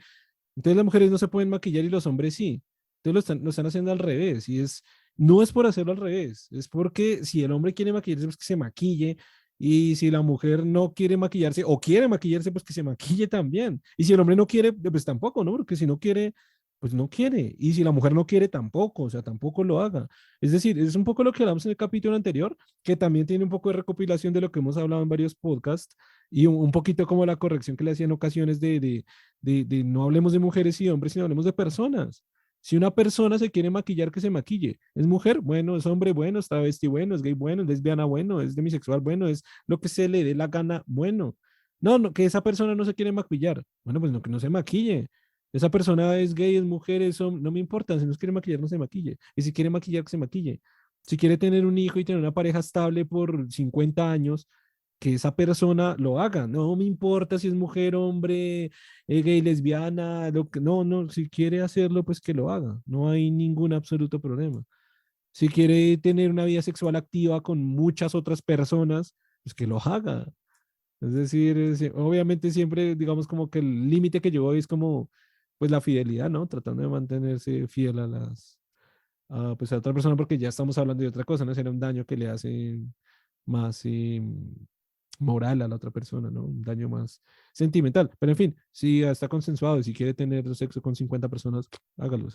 entonces las mujeres no se pueden maquillar y los hombres sí. Entonces lo están haciendo al revés. Y es, no es por hacerlo al revés, es porque si el hombre quiere maquillarse, pues que se maquille. Y si la mujer no quiere maquillarse o quiere maquillarse, pues que se maquille también. Y si el hombre no quiere, pues tampoco, ¿no? Porque si no quiere, pues no quiere. Y si la mujer no quiere, tampoco, o sea, tampoco lo haga. Es decir, es un poco lo que hablamos en el capítulo anterior, que también tiene un poco de recopilación de lo que hemos hablado en varios podcasts y un poquito como la corrección que le hacía en ocasiones de no hablemos de mujeres y hombres, sino hablemos de personas. Si una persona se quiere maquillar, que se maquille. Es mujer, bueno, es hombre, bueno, es travesti, bueno, es gay, bueno, es lesbiana, bueno, es demisexual, bueno, es lo que se le dé la gana, bueno. No, no, que esa persona no se quiere maquillar. Bueno, pues no, que no se maquille. Esa persona es gay, es mujer, no me importa. Si no se quiere maquillar, no se maquille. Y si quiere maquillar, que se maquille. Si quiere tener un hijo y tener una pareja estable por 50 años, que esa persona lo haga. No me importa si es mujer, hombre, gay, lesbiana, lo que, no, no, si quiere hacerlo, pues que lo haga. No hay ningún absoluto problema. Si quiere tener una vida sexual activa con muchas otras personas, pues que lo haga. Es decir, obviamente siempre, digamos, como que el límite que yo voy es como, pues la fidelidad, ¿no? Tratando de mantenerse fiel a pues a otra persona, porque ya estamos hablando de otra cosa, ¿no? Será un daño que le hace más moral a la otra persona, ¿no? Un daño más sentimental. Pero en fin, si está consensuado y si quiere tener sexo con 50 personas, hágalo. O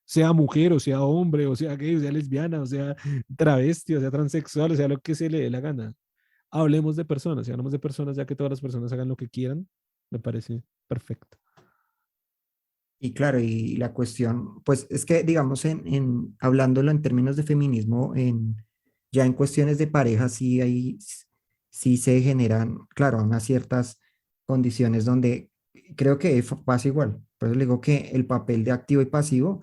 sea mujer, o sea hombre, o sea gay, o sea lesbiana, o sea travesti, o sea transexual, o sea lo que se le dé la gana. Hablemos de personas, y hablamos de personas, ya que todas las personas hagan lo que quieran, me parece perfecto. y claro, y la cuestión, pues es que, digamos, hablándolo en términos de feminismo, ya en cuestiones de pareja, sí se generan, claro, unas ciertas condiciones donde creo que pasa igual. Por eso le digo que el papel de activo y pasivo,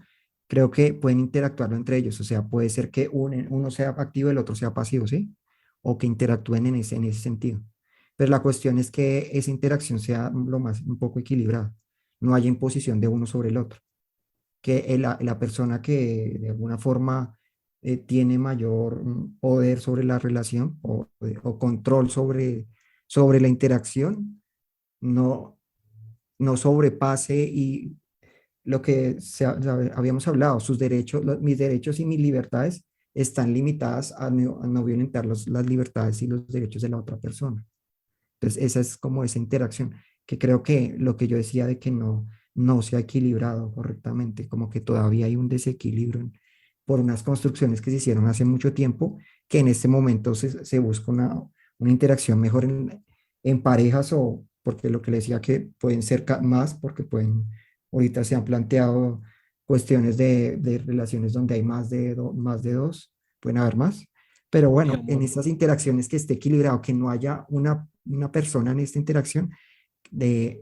creo que pueden interactuarlo entre ellos. O sea, puede ser que uno sea activo y el otro sea pasivo, ¿sí? O que interactúen en ese sentido. Pero la cuestión es que esa interacción sea lo más, un poco equilibrada, no haya imposición de uno sobre el otro, que la persona que de alguna forma tiene mayor poder sobre la relación o control sobre la interacción, no, no sobrepase y lo que habíamos hablado, sus derechos, mis derechos y mis libertades están limitadas a no violentar las libertades y los derechos de la otra persona. Entonces, esa es como esa interacción, que creo que lo que yo decía de que no se ha equilibrado correctamente, como que todavía hay un desequilibrio por unas construcciones que se hicieron hace mucho tiempo, que en este momento se busca una interacción mejor en parejas o porque lo que le decía que pueden ser más, porque ahorita se han planteado cuestiones de relaciones donde hay más de dos, pueden haber más. Pero Y bueno, en amor. estas interacciones que esté equilibrado, que no haya una persona en esta interacción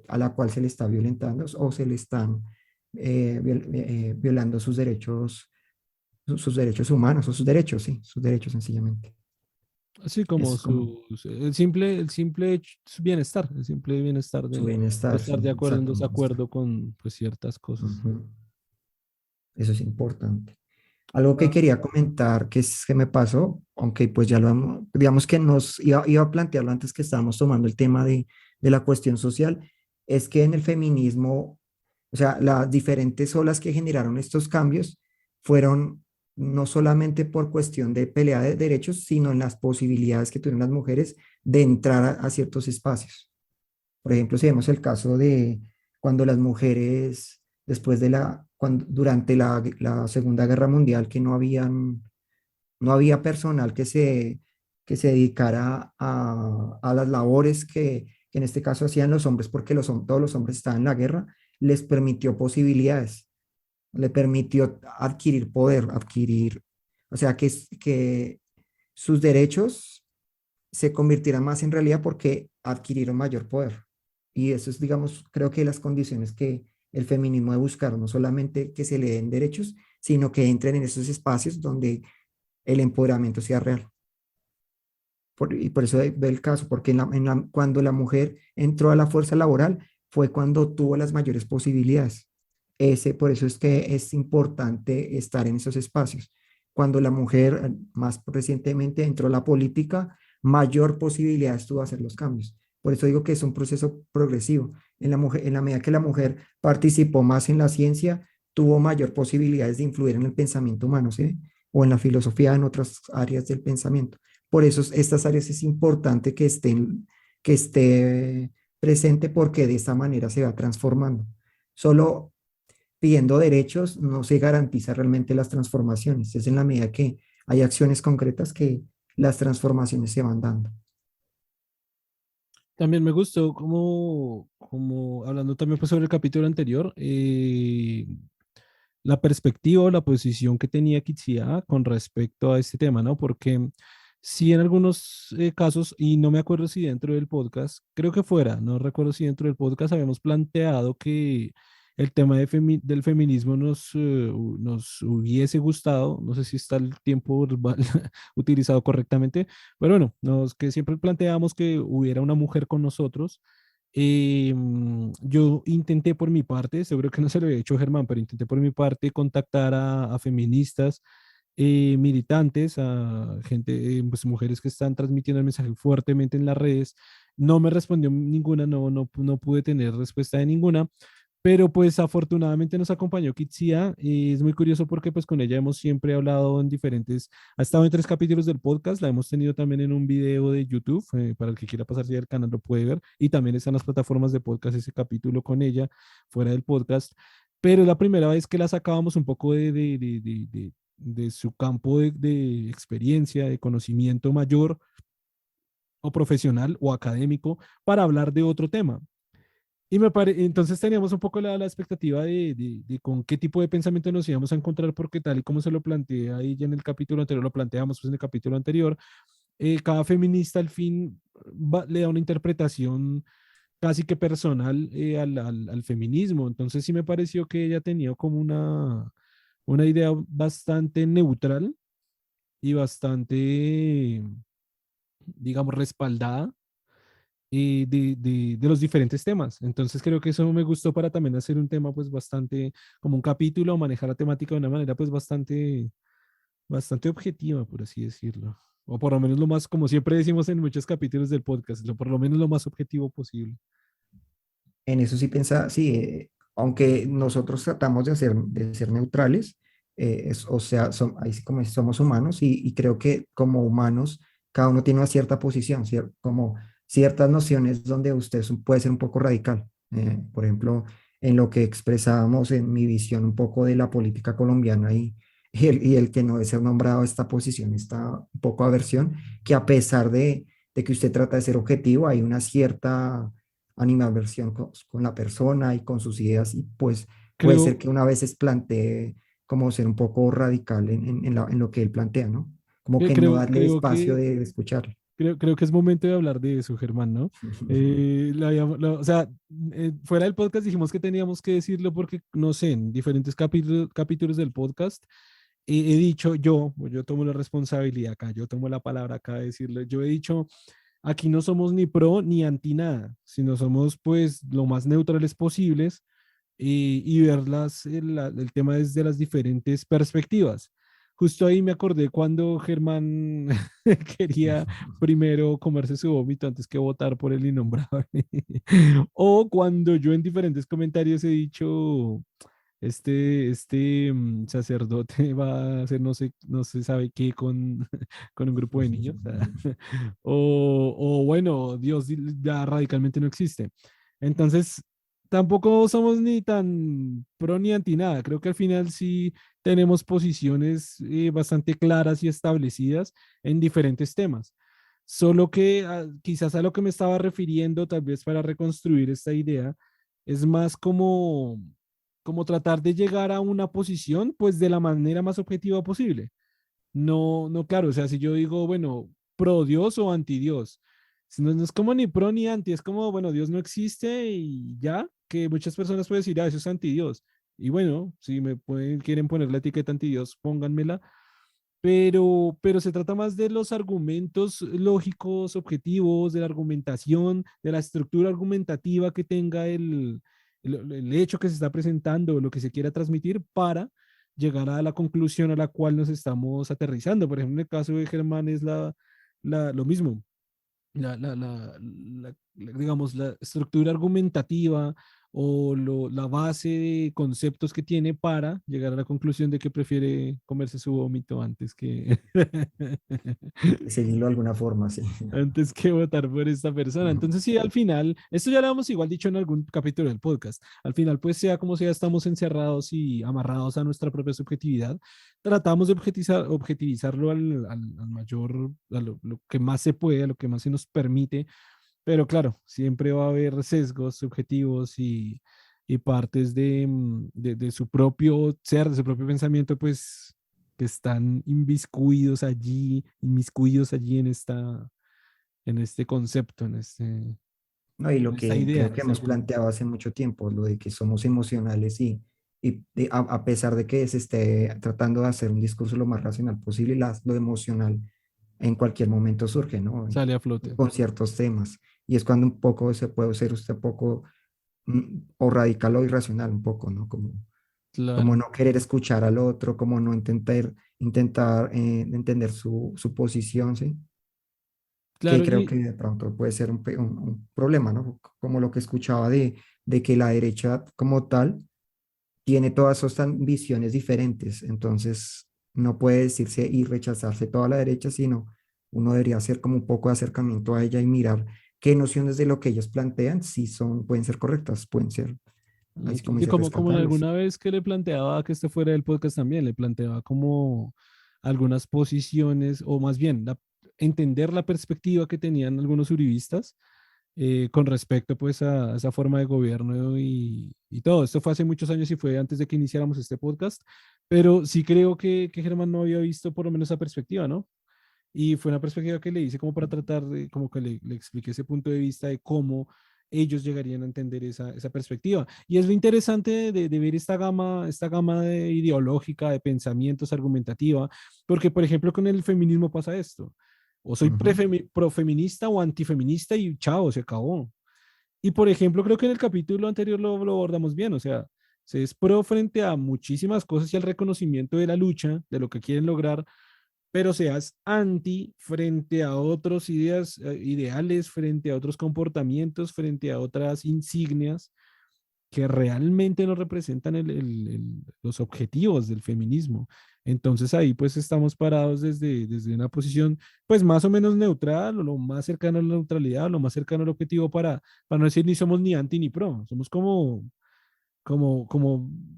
a la cual se le está violentando o se le están violando sus derechos, sus derechos humanos o sus derechos, sí, sus derechos sencillamente. Así Es como como el simple bienestar, el simple bienestar su de no bienestar, estar sí, de acuerdo en exacto. desacuerdo con pues, ciertas cosas. Ujú. Eso es importante. Algo que Ah, quería comentar que me pasó, aunque pues ya lo hemos, digamos que iba a plantearlo antes que estábamos tomando el tema de la cuestión social, es que en el feminismo, o sea, las diferentes olas que generaron estos cambios fueron no solamente por cuestión de pelea de derechos, sino en las posibilidades que tuvieron las mujeres de entrar a ciertos espacios. Por ejemplo, si vemos el caso de cuando las mujeres, después durante la Segunda Guerra Mundial, que no había personal que se dedicara a las labores que en este caso hacían los hombres, porque todos los hombres estaban en la guerra, les permitió posibilidades, le permitió adquirir poder, o sea, que sus derechos se convirtieran más en realidad porque adquirieron mayor poder. Y eso es, digamos, creo que las condiciones que el feminismo de buscar no solamente que se le den derechos, sino que entren en esos espacios donde el empoderamiento sea real. Y por eso ve el caso, porque cuando la mujer entró a la fuerza laboral fue cuando tuvo las mayores posibilidades. Por eso es que es importante estar en esos espacios. Cuando la mujer más recientemente entró a la política, mayor posibilidad tuvo de hacer los cambios. Por eso digo que es un proceso progresivo. En la medida que la mujer participó más en la ciencia, tuvo mayor posibilidades de influir en el pensamiento humano, ¿sí? O en la filosofía, en otras áreas del pensamiento. Por eso estas áreas es importante que esté presente porque de esta manera se va transformando. Solo pidiendo derechos no se garantiza realmente las transformaciones. Es en la medida que hay acciones concretas que las transformaciones se van dando. También me gustó como hablando también pues sobre el capítulo anterior, la perspectiva o la posición que tenía Kitsia con respecto a este tema, ¿no? Porque sí en algunos casos, y no me acuerdo si dentro del podcast, creo que fuera, no recuerdo si dentro del podcast habíamos planteado que el tema del feminismo nos hubiese gustado, no sé si está el tiempo utilizado correctamente, pero bueno, que siempre planteábamos que hubiera una mujer con nosotros. Yo intenté por mi parte, seguro que no se lo había hecho Germán, pero intenté por mi parte contactar a feministas, militantes, a gente, pues mujeres que están transmitiendo el mensaje fuertemente en las redes. No me respondió ninguna, no pude tener respuesta de ninguna. Pero pues afortunadamente nos acompañó Kitsia y es muy curioso porque pues con ella hemos siempre hablado en diferentes, ha estado en 3 capítulos del podcast, la hemos tenido también en un video de YouTube, para el que quiera pasarse al canal lo puede ver y también está en las plataformas de podcast ese capítulo con ella fuera del podcast, pero es la primera vez que la sacábamos un poco de su campo de experiencia, de conocimiento mayor o profesional o académico para hablar de otro tema. Entonces teníamos un poco la expectativa de con qué tipo de pensamiento nos íbamos a encontrar, porque tal y como se lo planteé ahí ya en el capítulo anterior, lo planteamos pues en el capítulo anterior, cada feminista al fin le da una interpretación casi que personal al feminismo. Entonces sí me pareció que ella tenía como una idea bastante neutral y bastante, digamos, respaldada de los diferentes temas. Entonces creo que eso me gustó para también hacer un tema pues bastante, como un capítulo, manejar la temática de una manera pues bastante objetiva, por así decirlo. O por lo menos lo más, como siempre decimos en muchos capítulos del podcast, por lo menos lo más objetivo posible. En eso sí piensa, sí, aunque nosotros tratamos de ser neutrales, o sea, ahí sí como somos humanos y creo que como humanos cada uno tiene una cierta posición, como ciertas nociones donde usted puede ser un poco radical. Por ejemplo, en lo que expresábamos en mi visión un poco de la política colombiana y el que no debe ser nombrado esta posición, esta un poco aversión, que a pesar de que usted trata de ser objetivo, hay una cierta animadversión con la persona y con sus ideas y pues puede ser Creo, que una vez se plantee como ser un poco radical en lo que él plantea, ¿no? Como cre- que no creo, darle creo espacio que, de escucharlo. creo que es momento de hablar de eso, Germán, ¿no? O sea, fuera del podcast dijimos que teníamos que decirlo porque, no sé, en diferentes capítulos del podcast he dicho yo tomo la responsabilidad acá, yo tomo la palabra acá de decirlo, yo he dicho, aquí no somos ni pro ni anti nada, sino somos pues lo más neutrales posibles, y ver el tema desde las diferentes perspectivas. Justo ahí me acordé cuando Germán quería primero comerse su vómito antes que votar por el innombrable. O cuando yo en diferentes comentarios he dicho, sacerdote va a hacer no se sabe qué con un grupo de niños. O bueno, Dios ya radicalmente no existe. Entonces, tampoco somos ni tan pro ni anti nada. Creo que al final sí tenemos posiciones bastante claras y establecidas en diferentes temas. Solo que quizás a lo que me estaba refiriendo, tal vez para reconstruir esta idea, es más como tratar de llegar a una posición, pues de la manera más objetiva posible. No, claro, o sea, si yo digo, bueno, pro Dios o anti Dios, no es como ni pro ni anti, es como, bueno, Dios no existe y ya, que muchas personas pueden decir, ah, eso es antidios. Y bueno, si quieren poner la etiqueta antidios, pónganmela, pero se trata más de los argumentos lógicos, objetivos, de la argumentación, de la estructura argumentativa que tenga el hecho que se está presentando, lo que se quiera transmitir para llegar a la conclusión a la cual nos estamos aterrizando. Por ejemplo, en el caso de Germán es lo mismo, digamos, la estructura argumentativa o la base de conceptos que tiene para llegar a la conclusión de que prefiere comerse su vómito antes que, Seguirlo de alguna forma, sí. antes que votar por esta persona. Ujú. Entonces, sí, al final, esto ya lo hemos igual dicho en algún capítulo del podcast, al final, pues sea como sea, estamos encerrados y amarrados a nuestra propia subjetividad, tratamos de objetivizarlo al mayor, lo que más se puede, a lo que más se nos permite, pero claro, siempre va a haber sesgos subjetivos y partes de su propio ser, de su propio pensamiento, pues que están inmiscuidos allí en este concepto, No, y lo en esta que idea, creo en que este hemos argumento. planteado hace mucho tiempo, lo de que somos emocionales a pesar de que se esté tratando de hacer un discurso lo más racional posible, lo emocional en cualquier momento surge, ¿no? Sale a flote. Con ciertos temas. Y es cuando un poco se puede ser usted poco o radical o irracional un poco, ¿no? Como Claro, no querer escuchar al otro, como no intentar entender su posición, ¿sí? Que claro, creo que de pronto puede ser un problema, ¿no? Como lo que escuchaba de que la derecha como tal tiene todas estas visiones diferentes, entonces no puede decirse y rechazarse toda la derecha, sino uno debería hacer como un poco de acercamiento a ella y mirar qué nociones de lo que ellos plantean, si pueden ser correctas, pueden ser, así como y dice, como en rescatables. alguna vez que le planteaba que este fuera del podcast también, le planteaba como algunas posiciones, o más bien entender la perspectiva que tenían algunos uribistas con respecto pues a esa forma de gobierno y todo. Esto fue hace muchos años y fue antes de que iniciáramos este podcast, pero sí creo que Germán no había visto por lo menos esa perspectiva, ¿no? Y fue una perspectiva que le hice como para tratar de, como que le expliqué ese punto de vista de cómo ellos llegarían a entender esa perspectiva. Y es lo interesante de ver esta gama de ideológica, de pensamientos, argumentativa, porque por ejemplo con el feminismo pasa esto. O soy Ujú. profeminista o antifeminista y chao, se acabó. Y por ejemplo, creo que en el capítulo anterior lo abordamos bien, o sea, se es pro frente a muchísimas cosas y al reconocimiento de la lucha, de lo que quieren lograr, pero seas anti frente a otros ideas, ideales, frente a otros comportamientos, frente a otras insignias que realmente no representan los objetivos del feminismo. Entonces ahí pues estamos parados desde una posición pues más o menos neutral o lo más cercano a la neutralidad, lo más cercano al objetivo para no decir ni somos ni anti ni pro, somos como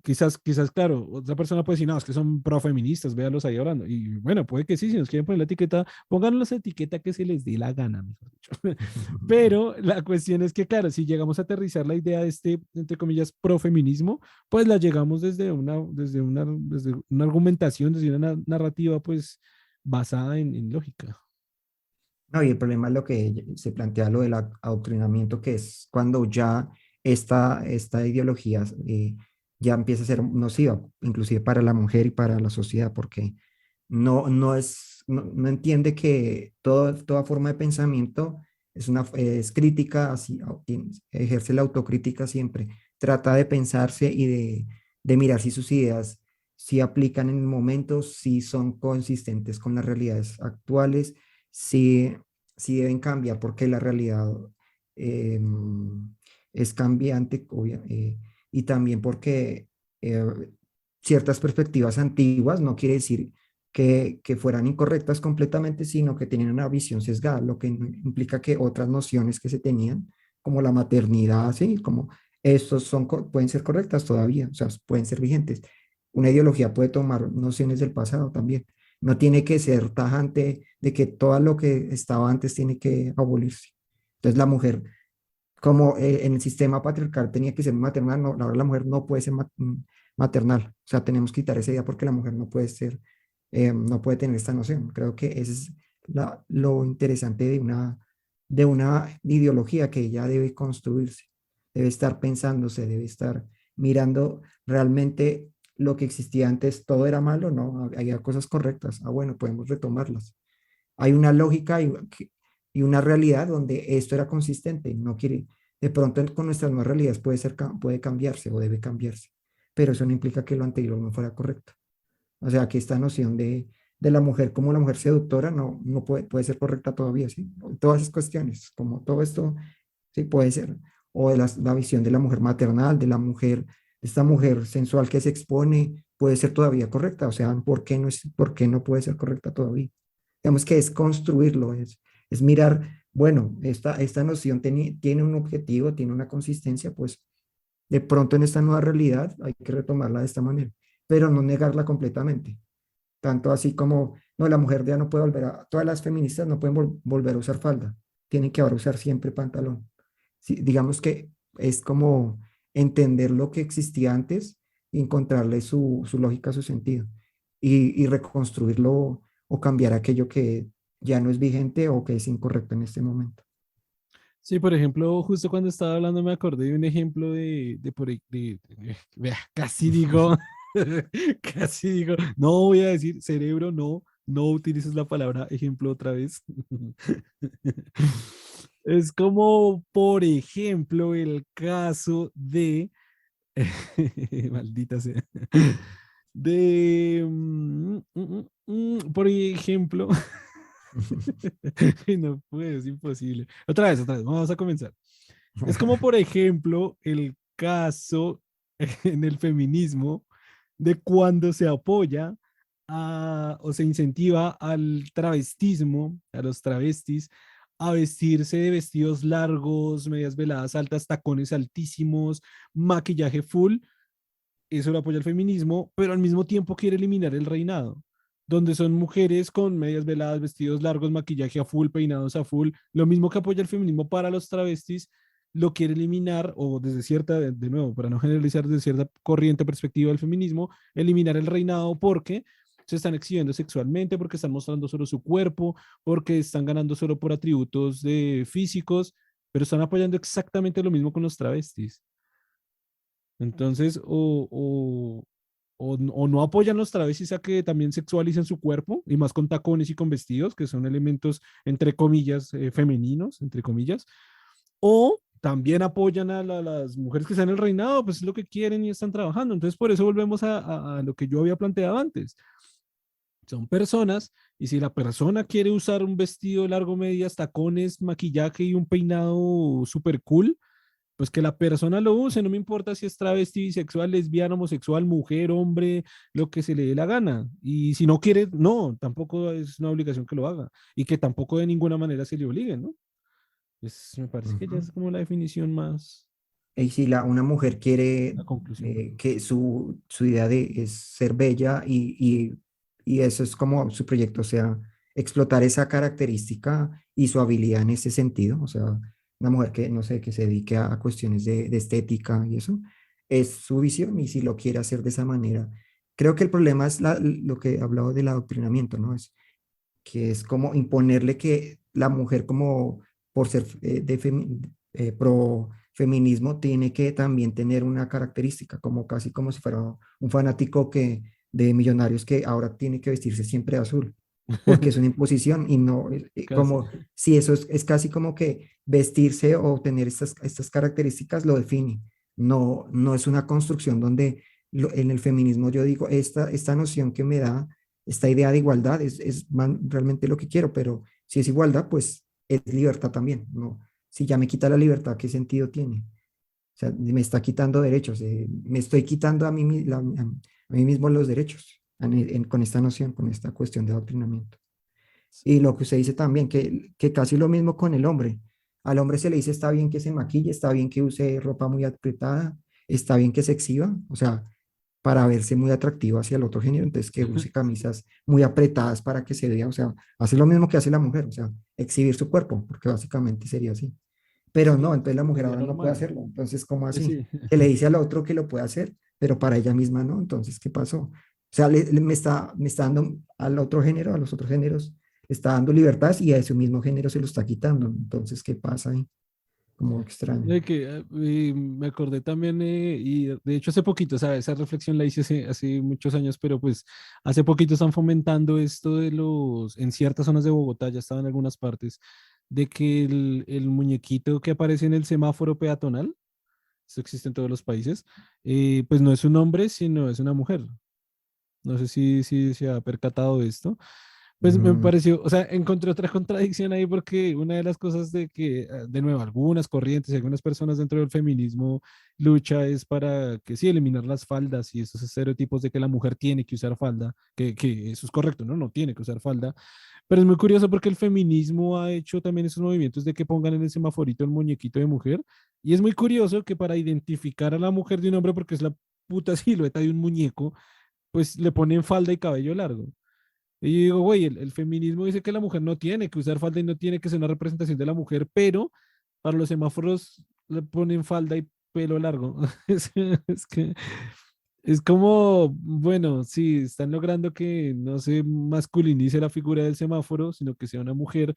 quizás, claro, otra persona puede decir, no, es que son profeministas, véanlos ahí hablando. Y bueno, puede que sí, si nos quieren poner la etiqueta, pónganlos la etiqueta que se les dé la gana, mejor dicho. Pero la cuestión es que, claro, si llegamos a aterrizar la idea de este, entre comillas, profeminismo, pues la llegamos desde una argumentación, desde una narrativa, pues, basada en lógica. No, y el problema es lo que se plantea, lo del adoctrinamiento, que es cuando ya esta ideología ya empieza a ser nociva, inclusive para la mujer y para la sociedad, porque no entiende que toda forma de pensamiento es crítica, así, ejerce la autocrítica siempre, trata de pensarse y de mirar si sus ideas si aplican en el momento, si son consistentes con las realidades actuales, si, si deben cambiar, porque la realidad eh, es cambiante, y también porque eh, ciertas perspectivas antiguas no quiere decir que fueran incorrectas completamente, sino que tenían una visión sesgada, lo que implica que otras nociones que se tenían, como la maternidad, ¿sí? Como estos pueden ser correctas todavía, o sea, pueden ser vigentes. Una ideología puede tomar nociones del pasado también. No tiene que ser tajante de que todo lo que estaba antes tiene que abolirse. Entonces la mujer, como en el sistema patriarcal tenía que ser maternal, no, ahora la mujer no puede ser maternal. O sea, tenemos que quitar esa idea porque la mujer no puede ser, no puede tener esta noción. Creo que ese es lo interesante de una ideología que ella debe construirse. debe estar pensándose, debe estar mirando realmente lo que existía antes, todo era malo, ¿no? Había cosas correctas. Ah, bueno, podemos retomarlas. Hay una lógica y una realidad donde esto era consistente. No quiere, de pronto con nuestras nuevas realidades puede cambiarse o debe cambiarse, pero eso no implica que lo anterior no fuera correcto. O sea, que esta noción de la mujer como la mujer seductora no puede ser correcta todavía, ¿sí? Todas esas cuestiones, como todo esto, sí puede ser. O de la visión de la mujer maternal, de la mujer, de esta mujer sensual que se expone, puede ser todavía correcta. O sea, por qué no puede ser correcta todavía? Digamos que es construirlo, es mirar, bueno, esta noción tiene un objetivo, tiene una consistencia, pues de pronto en esta nueva realidad hay que retomarla de esta manera, pero no negarla completamente. Tanto así como, no, la mujer ya no puede todas las feministas no pueden volver a usar falda, tienen que ahora usar siempre pantalón. Sí, digamos que es como entender lo que existía antes y encontrarle su lógica, su sentido y reconstruirlo o cambiar aquello que ya no es vigente o que es incorrecto en este momento. Sí, por ejemplo, justo cuando estaba hablando me acordé de un ejemplo vea, casi digo, casi digo, no voy a decir cerebro, no, no utilices la palabra ejemplo otra vez. Es como, por ejemplo, el caso de, maldita sea, por ejemplo, no puede, es imposible. Otra vez, vamos a comenzar. Es como, por ejemplo, el caso en el feminismo de cuando se apoya o se incentiva al travestismo, a los travestis, a vestirse de vestidos largos, medias veladas altas, tacones altísimos, maquillaje full. Eso lo apoya el feminismo, pero al mismo tiempo quiere eliminar el reinado, donde son mujeres con medias veladas, vestidos largos, maquillaje a full, peinados a full. Lo mismo que apoya el feminismo para los travestis, lo quiere eliminar, o desde cierta, de nuevo, para no generalizar, desde cierta corriente perspectiva del feminismo, eliminar el reinado porque se están exhibiendo sexualmente, porque están mostrando solo su cuerpo, porque están ganando solo por atributos físicos, pero están apoyando exactamente lo mismo con los travestis. Entonces, o no apoyan los travestis a que también sexualicen su cuerpo, y más con tacones y con vestidos, que son elementos, entre comillas, femeninos, entre comillas, o también apoyan a las mujeres que están en el reinado, pues es lo que quieren y están trabajando. Entonces, por eso volvemos a lo que yo había planteado antes. Son personas, y si la persona quiere usar un vestido largo, medias, tacones, maquillaje y un peinado super cool, pues que la persona lo use, no me importa si es travesti, bisexual, lesbiana, homosexual, mujer, hombre, lo que se le dé la gana. Y si no quiere, no, tampoco es una obligación que lo haga. Y que tampoco de ninguna manera se le obligue, ¿no? Me parece que ya Ujú. es como la definición más, Y si una mujer quiere la conclusión. que su idea es ser bella y eso es como su proyecto, o sea, explotar esa característica y su habilidad en ese sentido, o sea, una mujer que, no sé, que se dedique a cuestiones de estética y eso, es su visión y si lo quiere hacer de esa manera. Creo que el problema es lo que he hablado del adoctrinamiento, ¿no? Es que es como imponerle que la mujer como por ser pro feminismo tiene que también tener una característica, como casi como si fuera un fanático de Millonarios que ahora tiene que vestirse siempre de azul, porque es una imposición y no, Casi. como si eso es casi como que vestirse o tener estas características lo define, no es una construcción donde en el feminismo yo digo, esta noción que me da esta idea de igualdad realmente lo que quiero, pero si es igualdad, pues es libertad también, ¿no? Si ya me quita la libertad, ¿qué sentido tiene? O sea, me está quitando derechos, me estoy quitando a mí mismo los derechos con esta noción, con esta cuestión de adoctrinamiento. Y lo que usted dice también, que casi lo mismo con el hombre. Al hombre se le dice, está bien que se maquille, está bien que use ropa muy apretada, está bien que se exhiba, o sea, para verse muy atractivo hacia el otro género, entonces que use camisas muy apretadas para que se vea, o sea, hace lo mismo que hace la mujer, o sea, exhibir su cuerpo, porque básicamente sería así. Pero no, Sí, entonces la mujer sería ahora no puede normal. hacerlo, entonces, ¿cómo así? Sí. Que le dice al otro que lo puede hacer, pero para ella misma no, entonces, ¿qué pasó? O sea, me está dando al otro género, a los otros géneros, le está dando libertad y a ese mismo género se lo está quitando, entonces, ¿qué pasa ahí? como extraño. De que me acordé también, y de hecho hace poquito, o sea, esa reflexión la hice hace muchos años, pero pues hace poquito están fomentando esto de en ciertas zonas de Bogotá, ya estaba en algunas partes, de que el muñequito que aparece en el semáforo peatonal, eso existe en todos los países, pues no es un hombre, sino es una mujer. No sé si se ha percatado de esto. Pues me Mm, pareció, o sea, encontré otra contradicción ahí porque una de las cosas de que, de nuevo, algunas corrientes y algunas personas dentro del feminismo lucha es para que sí, eliminar las faldas y esos estereotipos de que la mujer tiene que usar falda, que eso es correcto, ¿no? No tiene que usar falda. Pero es muy curioso porque el feminismo ha hecho también esos movimientos de que pongan en el semaforito el muñequito de mujer. Y es muy curioso que para identificar a la mujer de un hombre, porque es la puta silueta de un muñeco, pues le ponen falda y cabello largo. Y yo digo, güey, el feminismo dice que la mujer no tiene que usar falda y no tiene que ser una representación de la mujer, pero para los semáforos le ponen falda y pelo largo. Es que es como, bueno, sí, están logrando que no se masculinice la figura del semáforo, sino que sea una mujer,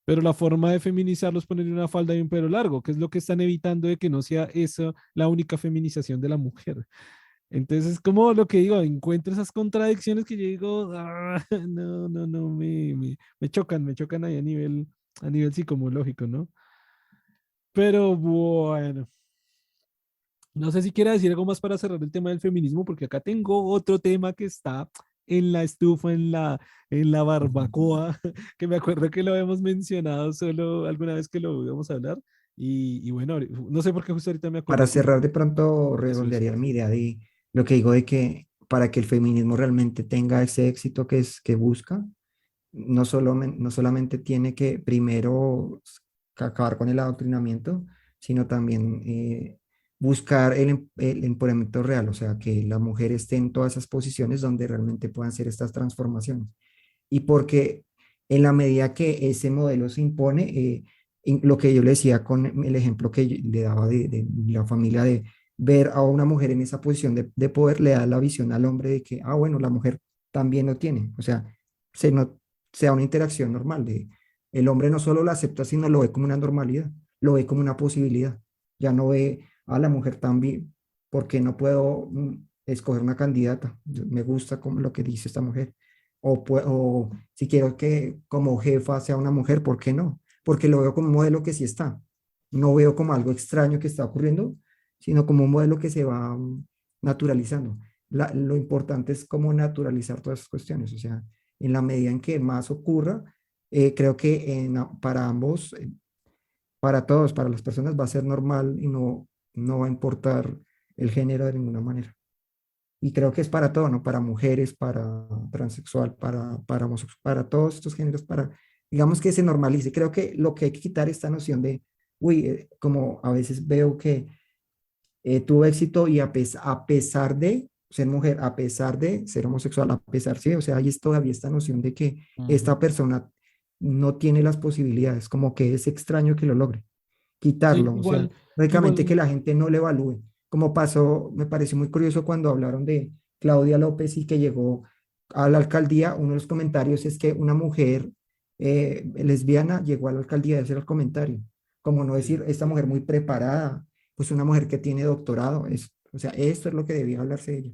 pero la forma de feminizarlo es ponerle una falda y un pelo largo, que es lo que están evitando de que no sea esa la única feminización de la mujer. Entonces, es como lo que digo, encuentro esas contradicciones que yo digo, "Ah, no, no, no, me chocan ahí a nivel psicológico, ¿no? Pero bueno, no sé si quiera decir algo más para cerrar el tema del feminismo, porque acá tengo otro tema que está en la estufa, en la barbacoa, que me acuerdo que lo habíamos mencionado solo alguna vez que lo íbamos a hablar. Y bueno, no sé por qué justo ahorita me Para acordé que cerrar, de pronto eso. redondearía mi idea de lo que digo de que para que el feminismo realmente tenga ese éxito que busca, no solamente tiene que primero acabar con el adoctrinamiento, sino también buscar el empoderamiento real, o sea, que la mujer esté en todas esas posiciones donde realmente puedan ser estas transformaciones. Y porque en la medida que ese modelo se impone, lo que yo le decía con el ejemplo que le daba de la familia, de ver a una mujer en esa posición de poder, le da la visión al hombre de que, ah, bueno, la mujer también lo tiene. O sea, no, sea una interacción normal. El hombre no solo lo acepta, sino lo ve como una normalidad, lo ve como una posibilidad. Ya no ve a la mujer también, porque no puedo escoger una candidata. Me gusta como lo que dice esta mujer o si quiero que como jefa sea una mujer, ¿por qué no? Porque lo veo como un modelo que sí está. No veo como algo extraño que está ocurriendo, sino como un modelo que se va naturalizando. Lo importante es cómo naturalizar todas esas cuestiones. O sea, en la medida en que más ocurra, creo que para ambos, para todos, para las personas va a ser normal y no va a importar el género de ninguna manera. Y creo que es para todo, ¿no? Para mujeres, para transexual, para homosexual, para todos estos géneros, para, digamos que se normalice. Creo que lo que hay que quitar es esta noción de, uy, como a veces veo que tuvo éxito y a pesar de ser mujer, a pesar de ser homosexual, a pesar, sí, o sea, hay todavía esta noción de que esta Ujú. persona no tiene las posibilidades, como que es extraño que lo logre Sí, quitarlo, o sea, igual, prácticamente que igual. la gente no le evalúe, como pasó, me pareció muy curioso cuando hablaron de Claudia López y que llegó a la alcaldía, uno de los comentarios es que una mujer lesbiana llegó a la alcaldía, ese era el comentario, como no Sí. decir, esta mujer muy preparada, pues una mujer que tiene doctorado, o sea, esto es lo que debía hablarse de ella,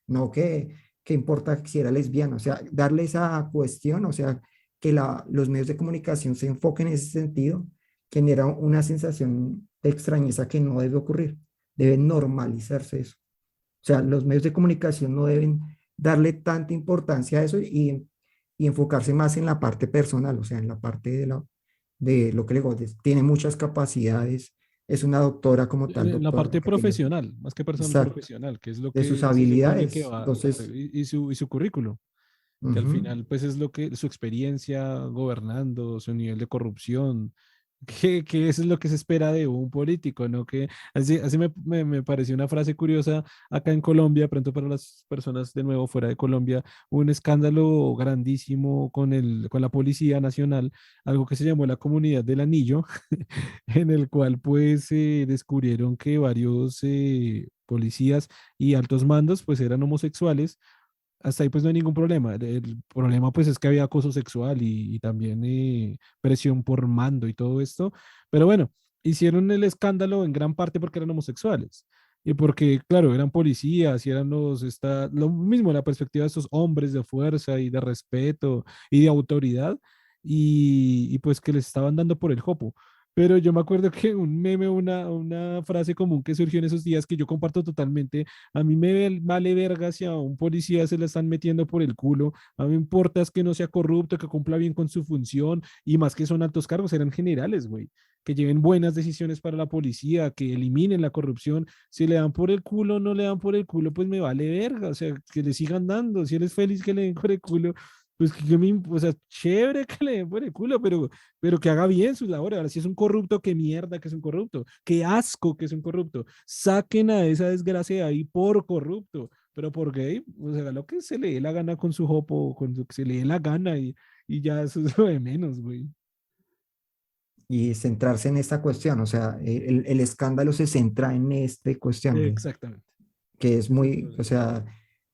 no que importa si era lesbiana, o sea, darle esa cuestión, o sea, que los medios de comunicación se enfoquen en ese sentido, genera una sensación de extrañeza que no debe ocurrir, debe normalizarse eso. O sea, los medios de comunicación no deben darle tanta importancia a eso y enfocarse más en la parte personal, o sea, en la parte de lo que le digo, tiene muchas capacidades, es una doctora como tal, La doctora parte que tiene, profesional, más que personal exacto, profesional, que es lo de sus que se supone que habilidades. va, claro, Entonces, y su currículo, que al ujú. final pues es lo que, su experiencia gobernando, su nivel de corrupción, que eso es lo que se espera de un político, ¿no? Que así me pareció una frase curiosa acá en Colombia, pronto para las personas de nuevo fuera de Colombia, hubo un escándalo grandísimo con la Policía Nacional, algo que se llamó la Comunidad del Anillo, en el cual pues descubrieron que varios policías y altos mandos pues eran homosexuales. Hasta ahí pues no hay ningún problema. El problema pues es que había acoso sexual y también presión por mando y todo esto. Pero bueno, hicieron el escándalo en gran parte porque eran homosexuales. Y porque, claro, eran policías y eran lo mismo, la perspectiva de estos hombres de fuerza y de respeto y de autoridad, y pues que les estaban dando por el jopo. Pero yo me acuerdo que un meme, una frase común que surgió en esos días que yo comparto totalmente, a mí vale verga si a un policía se le están metiendo por el culo, a mí me importa es que no sea corrupto, que cumpla bien con su función, y más que son altos cargos, eran generales, güey, que lleven buenas decisiones para la policía, que eliminen la corrupción. Si le dan por el culo, no le dan por el culo, pues me vale verga, o sea, que le sigan dando. Si él es feliz que le den por el culo, pues o sea, chévere que le den por el culo, pero que haga bien su labor. Ahora, si es un corrupto, qué mierda que es un corrupto, qué asco que es un corrupto. Saquen a esa desgracia de ahí por corrupto, pero por gay, o sea, lo que se le dé la gana con su jopo, con lo que se le dé la gana y ya eso es lo de menos, güey. Y centrarse en esta cuestión, o sea, el escándalo se centra en esta cuestión, Exactamente. que es Ese es el muy, o problema. sea,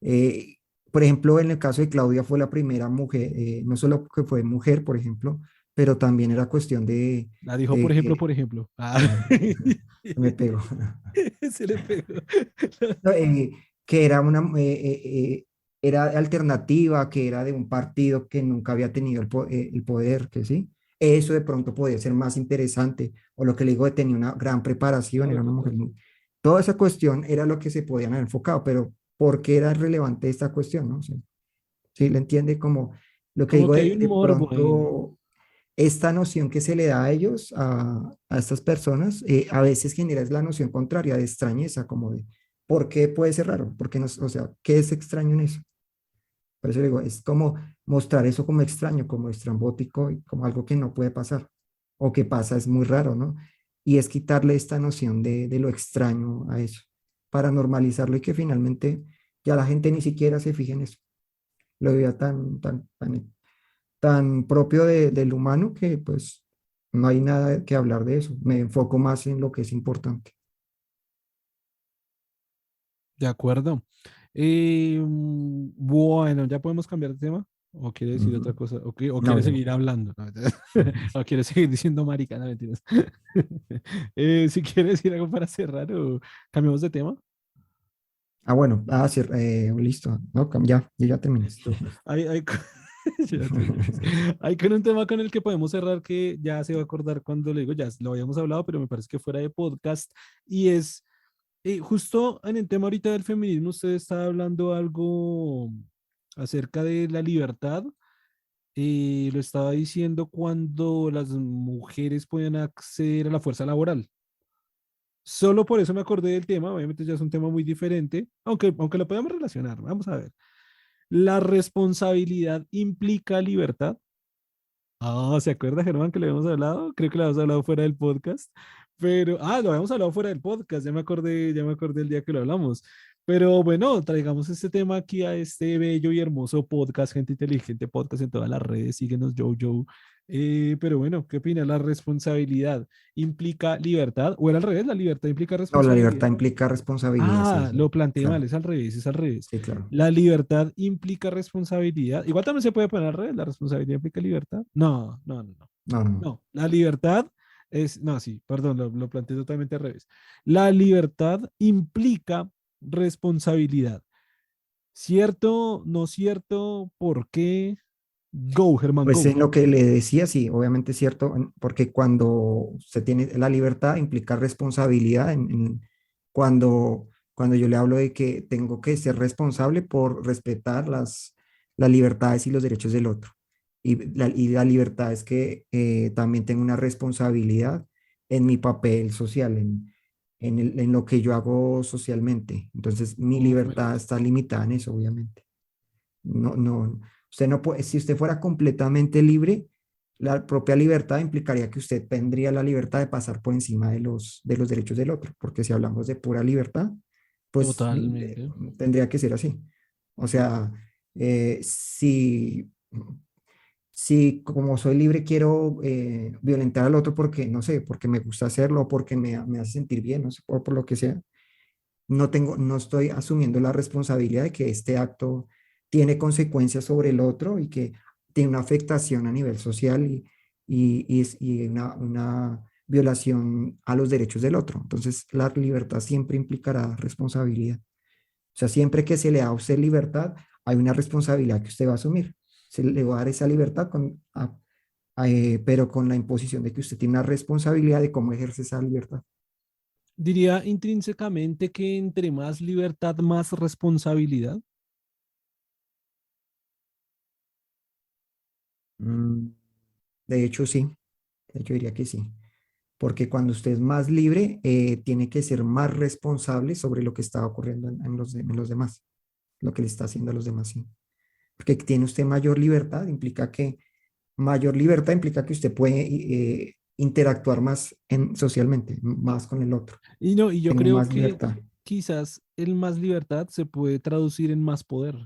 eh, por ejemplo, en el caso de Claudia fue la primera mujer, no solo que fue mujer, por ejemplo, pero también era cuestión La dijo, de que, por ejemplo. Ah. ah, me pegó. Se le pegó. No, que era era alternativa, que era de un partido que nunca había tenido el poder, que sí, eso de pronto podía ser más interesante, o lo que le digo, de tenía una gran preparación, No, era una mujer total. muy... Toda esa cuestión era lo que se podían haber enfocado, pero ¿por qué era relevante esta cuestión, no? O sea, sí, le entiende como lo que Como digo que hay un de morbo ahí. pronto, esta noción que se le da a ellos, a estas personas, a veces genera es la noción contraria de extrañeza, como de, ¿por qué puede ser raro? ¿Por qué no, o sea, qué es extraño en eso? Por eso digo, es como mostrar eso como extraño, como estrambótico y como algo que no puede pasar, o que pasa es muy raro, ¿no? Y es quitarle esta noción de lo extraño a eso, para normalizarlo y que finalmente ya la gente ni siquiera se fije en eso. Lo veía tan propio del humano que pues no hay nada que hablar de eso. Me enfoco más en lo que es importante. De acuerdo. Bueno, ¿ya podemos cambiar de tema? ¿O quiere decir otra Ujú. cosa? ¿O No, quiere ya. seguir hablando? No, ¿o quiere seguir diciendo marica? No, mentiras. Si quiere decir algo para cerrar o cambiamos de tema. Ah, bueno, sí, listo. No, ya, yo ya terminé. Listo. Ya terminas. Hay con un tema con el que podemos cerrar que ya se va a acordar cuando le digo, ya lo habíamos hablado, pero me parece que fuera de podcast. Y es justo en el tema ahorita del feminismo, usted está hablando algo acerca de la libertad. Lo estaba diciendo cuando las mujeres pueden acceder a la fuerza laboral. Solo por eso me acordé del tema. Obviamente ya es un tema muy diferente, aunque lo podamos relacionar. Vamos a ver. ¿La responsabilidad implica libertad? Ah, ¿se acuerda, Germán, que le habíamos hablado? Creo que lo habíamos hablado fuera del podcast, pero, lo habíamos hablado fuera del podcast, ya me acordé el día que lo hablamos. Pero bueno, traigamos este tema aquí a este bello y hermoso podcast, gente inteligente podcast en todas las redes, síguenos, Joe. Pero bueno, ¿qué opina? ¿La responsabilidad implica libertad? ¿O era al revés? ¿La libertad implica No, la libertad responsabilidad? implica responsabilidad, sí, Ah, sí, lo planteé mal, claro, es al revés, es al revés. sí, claro. La libertad implica responsabilidad. Igual también se puede poner al revés, la responsabilidad implica libertad. No. No, no, no. No, la libertad no, sí, perdón, lo planteé totalmente al revés. La libertad implica responsabilidad. ¿Cierto? ¿No cierto? ¿Por qué? Go, Germán, Pues go. en lo que le decía, sí, obviamente es cierto, porque cuando se tiene la libertad implica responsabilidad cuando yo le hablo de que tengo que ser responsable por respetar las libertades y los derechos del otro. Y la libertad es que también tengo una responsabilidad en mi papel social, en lo que yo hago socialmente. Entonces, mi Uf, me libertad gusta. está limitada en eso, obviamente. No, no, usted no puede, si usted fuera completamente libre, la propia libertad implicaría que usted tendría la libertad de pasar por encima de los derechos del otro, porque si hablamos de pura libertad, pues Totalmente. tendría que ser así. O sea, si como soy libre quiero violentar al otro porque, no sé, porque me gusta hacerlo, o porque me hace sentir bien, no sé, por lo que sea, no estoy asumiendo la responsabilidad de que este acto tiene consecuencias sobre el otro y que tiene una afectación a nivel social y violación a los derechos del otro. Entonces, la libertad siempre implicará responsabilidad. O sea, siempre que se le da a usted libertad, hay una responsabilidad que usted va a asumir. Se le va a dar esa libertad pero con la imposición de que usted tiene una responsabilidad de cómo ejerce esa libertad. Diría intrínsecamente que entre más libertad, más responsabilidad. Mm, De hecho, sí, yo diría que sí, porque cuando usted es más libre, tiene que ser más responsable sobre lo que está ocurriendo en los demás, lo que le está haciendo a los demás, sí. Porque tiene usted mayor libertad implica que usted puede interactuar más socialmente, más con el otro, Y no, y yo tiene creo más que libertad. quizás el más libertad se puede traducir en más poder.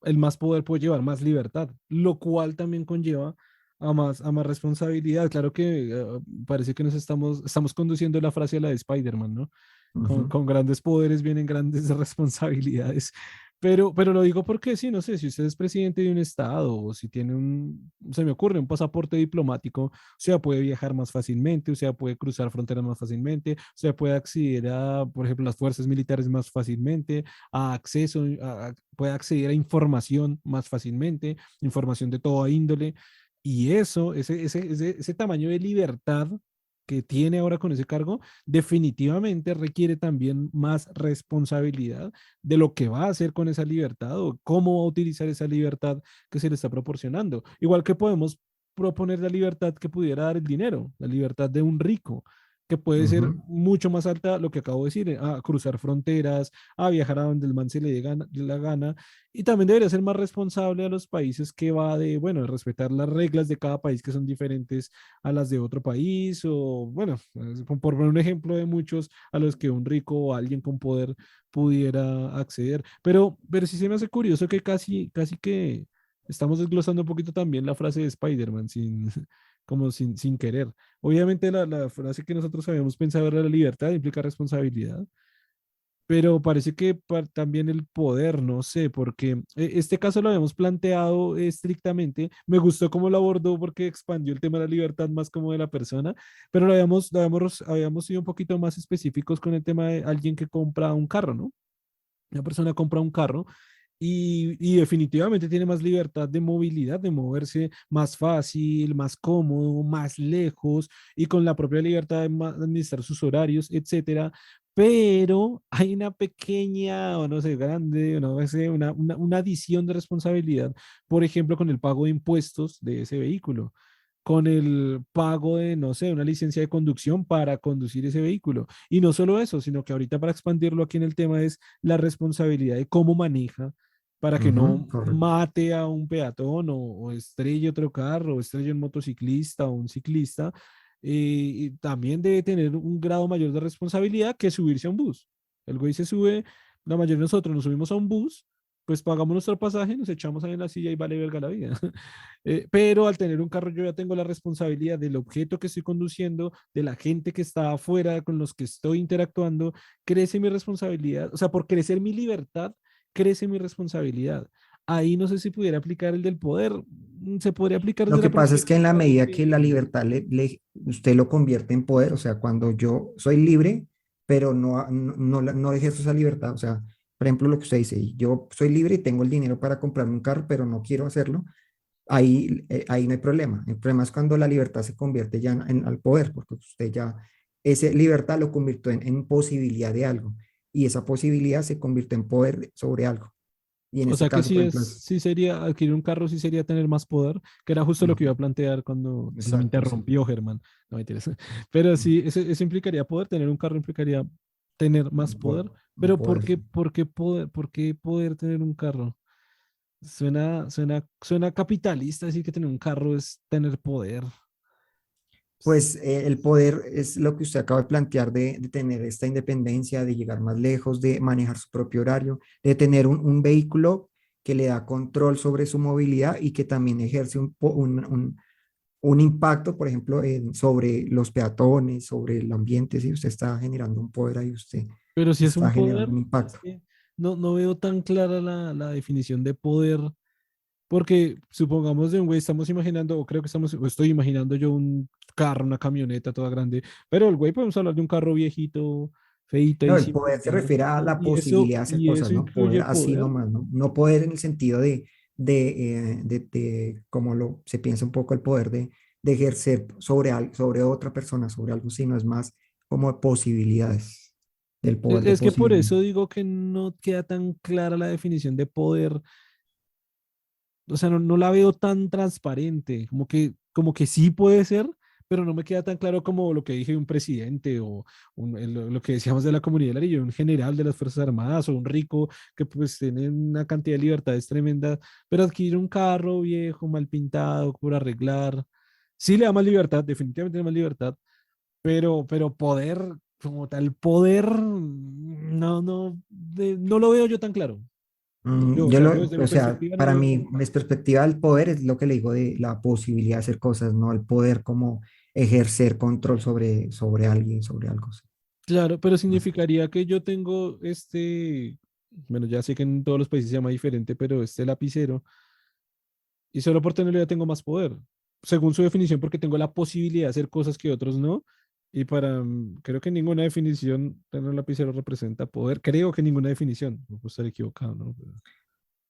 El más poder puede llevar más libertad, lo cual también conlleva a más responsabilidad. Claro que parece que estamos conduciendo la frase a la de Spider-Man, ¿no? Ujú. Con grandes poderes vienen grandes responsabilidades. Pero lo digo porque sí, no sé, si usted es presidente de un estado o si tiene se me ocurre, un pasaporte diplomático, o sea, puede viajar más fácilmente, o sea, puede cruzar fronteras más fácilmente, o sea, puede acceder a, por ejemplo, las fuerzas militares más fácilmente, a acceso, puede acceder a información más fácilmente, información de toda índole. Y eso, ese tamaño de libertad que tiene ahora con ese cargo, definitivamente requiere también más responsabilidad de lo que va a hacer con esa libertad o cómo va a utilizar esa libertad que se le está proporcionando. Igual que podemos proponer la libertad que pudiera dar el dinero, la libertad de un rico, que puede ser Ujú. mucho más alta, lo que acabo de decir, a cruzar fronteras, a viajar a donde el man se le dé la gana, y también debería ser más responsable a los países que va de, bueno, de respetar las reglas de cada país que son diferentes a las de otro país, o bueno, por poner un ejemplo de muchos a los que un rico o alguien con poder pudiera acceder. Pero sí se me hace curioso que casi que estamos desglosando un poquito también la frase de Spider-Man como sin querer. Obviamente la frase que nosotros habíamos pensado era la libertad implica responsabilidad, pero parece que también el poder, no sé, porque este caso lo habíamos planteado estrictamente. Me gustó cómo lo abordó porque expandió el tema de la libertad más como de la persona, pero habíamos sido un poquito más específicos con el tema de alguien que compra un carro, ¿no? Una persona compra un carro y definitivamente tiene más libertad de movilidad, de moverse más fácil, más cómodo, más lejos y con la propia libertad de administrar sus horarios, etcétera. Pero hay una pequeña, o no sé, grande, no sé, una adición de responsabilidad, por ejemplo, con el pago de impuestos de ese vehículo, con el pago de, no sé, una licencia de conducción para conducir ese vehículo. Y no solo eso, sino que ahorita para expandirlo aquí en el tema es la responsabilidad de cómo maneja para que Ujú, no correcto. mate a un peatón o estrelle otro carro, o estrelle un motociclista o un ciclista. Y también debe tener un grado mayor de responsabilidad que subirse a un bus. El güey se sube, la mayoría de nosotros nos subimos a un bus, pues pagamos nuestro pasaje, nos echamos ahí en la silla y vale verga la vida. Pero al tener un carro yo ya tengo la responsabilidad del objeto que estoy conduciendo, de la gente que está afuera con los que estoy interactuando, crece mi responsabilidad, o sea, por crecer mi libertad, crece mi responsabilidad. Ahí no sé si pudiera aplicar el del poder, se podría aplicar Lo desde que la pasa es que en la perspectiva de medida que la que, libertad usted lo convierte en poder, o sea, cuando yo soy libre, pero no ejerzo esa libertad, o sea, por ejemplo, lo que usted dice, yo soy libre y tengo el dinero para comprarme un carro, pero no quiero hacerlo, ahí no hay problema. El problema es cuando la libertad se convierte ya al poder, porque usted ya, esa libertad lo convirtió en posibilidad de algo, y esa posibilidad se convirtió en poder sobre algo. Y en o este sea que caso, por ejemplo, sí sería adquirir un carro, sí sería tener más poder, que era justo lo que iba a ujú, plantear cuando me exacto, sí. interrumpió Germán. No me interesa. Pero sí, eso implicaría poder, tener un carro implicaría tener más poder. Un Pero poder. por qué poder tener un carro? Suena capitalista decir que tener un carro es tener poder. Pues el poder es lo que usted acaba de plantear de tener esta independencia, de llegar más lejos, de manejar su propio horario, de tener un vehículo que le da control sobre su movilidad y que también ejerce un impacto, por ejemplo, sobre los peatones, sobre el ambiente. Si usted está generando un poder ahí, usted Pero si es está un poder, generando un es impacto. que no veo tan clara la definición de poder. Porque supongamos de un güey, estamos imaginando, o creo que estamos, o estoy imaginando yo un carro, una camioneta toda grande, pero el güey podemos hablar de un carro viejito, feíto No, y el sin poder se pintar, refiere a la posibilidad de hacer y cosas, eso ¿no? Poder incluye así poder. nomás, ¿no? No poder en el sentido como se piensa un poco el poder de ejercer sobre otra persona, sobre algo, sino es más como posibilidades, del poder de Es que por posibilidades. eso digo que no queda tan clara la definición de poder, o sea, no la veo tan transparente, como que sí puede ser, pero no me queda tan claro como lo que dije de un presidente o lo que decíamos de la comunidad del Arillo, un general de las Fuerzas Armadas o un rico que pues tiene una cantidad de libertades tremenda, pero adquirir un carro viejo, mal pintado, por arreglar, sí le da más libertad, definitivamente le da más libertad, pero poder, como tal, poder, no lo veo yo tan claro. Yo, o sea, yo desde mi O sea, perspectiva no lo para veo mí, tan mi claro. perspectiva del poder es lo que le digo de la posibilidad de hacer cosas, no el poder como ejercer control sobre alguien, sobre algo. Sí. Claro, pero Más que- significaría que yo tengo bueno, ya sé que en todos los países se llama diferente, pero este lapicero, y solo por tenerlo ya tengo más poder, según su definición, porque tengo la posibilidad de hacer cosas que otros no. Y creo que ninguna definición tener un lapicero representa poder. Creo que ninguna definición. No puedo estar equivocado, ¿no?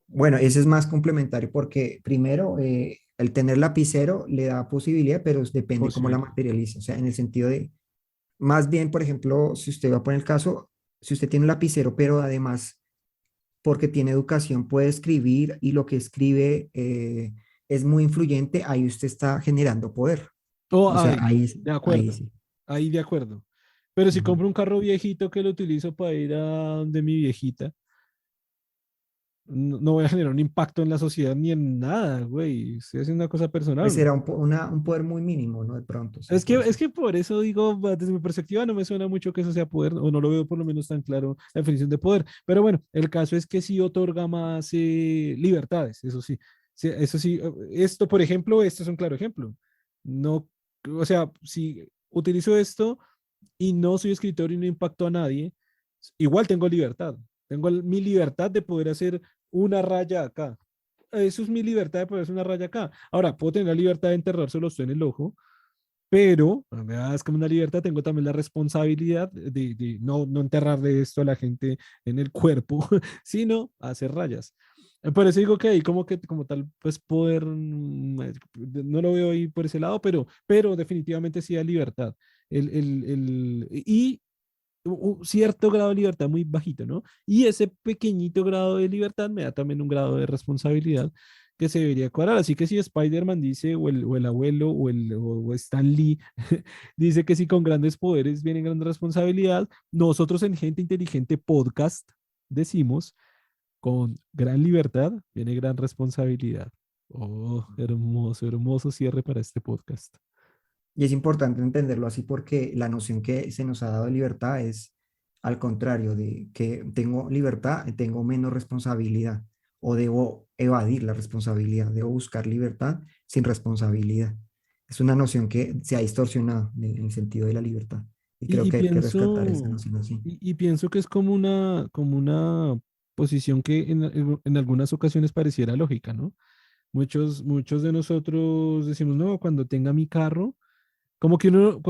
Bueno, ese es más complementario porque primero, el tener lapicero le da posibilidad, pero depende cómo la Posibilidad. materializa. O sea, en el sentido de, más bien, por ejemplo, si usted va a poner el caso, si usted tiene un lapicero, pero además, porque tiene educación, puede escribir y lo que escribe es muy influyente, ahí usted está generando poder. Oh, O sea, ay, de ahí acuerdo. sí. Ahí de acuerdo. Pero si Ujú. compro un carro viejito que lo utilizo para ir a donde mi viejita, no voy a generar un impacto en la sociedad ni en nada, güey. Estoy haciendo una cosa Pues personal. será un poder muy mínimo, ¿no? De pronto, sí, puede Es ser. que por eso digo, desde mi perspectiva no me suena mucho que eso sea poder, o no lo veo por lo menos tan claro la definición de poder. Pero bueno, el caso es que sí otorga más libertades, eso sí. Sí, eso sí, esto, por ejemplo, esto es un claro ejemplo. No, o sea, si utilizo esto y no soy escritor y no impacto a nadie, igual tengo libertad. Tengo mi libertad de poder hacer una raya acá. Eso es mi libertad de poder hacer una raya acá. Ahora, puedo tener la libertad de enterrárselo a usted en el ojo, pero me das como una libertad, tengo también la responsabilidad de no enterrarle esto a la gente en el cuerpo, sino hacer rayas. Por eso digo que ahí como que como tal, pues poder, no lo veo ahí por ese lado, pero definitivamente sí da libertad. Y un cierto grado de libertad muy bajito, ¿no? Y ese pequeñito grado de libertad me da también un grado de responsabilidad que se debería cuadrar. Así que si Spider-Man dice, o el abuelo, o Stan Lee, dice que si con grandes poderes viene gran responsabilidad, nosotros en Gente Inteligente Podcast decimos, con gran libertad viene gran responsabilidad. Oh, hermoso, hermoso cierre para este podcast. Y es importante entenderlo así porque la noción que se nos ha dado de libertad es al contrario, de que tengo libertad, tengo menos responsabilidad o debo evadir la responsabilidad, debo buscar libertad sin responsabilidad. Es una noción que se ha distorsionado en el sentido de la libertad y creo Y que hay que rescatar esa pienso, noción así. y pienso que es como una posición que en algunas ocasiones pareciera lógica, ¿no? Muchos de nosotros decimos, no, cuando tenga mi carro, como que uno,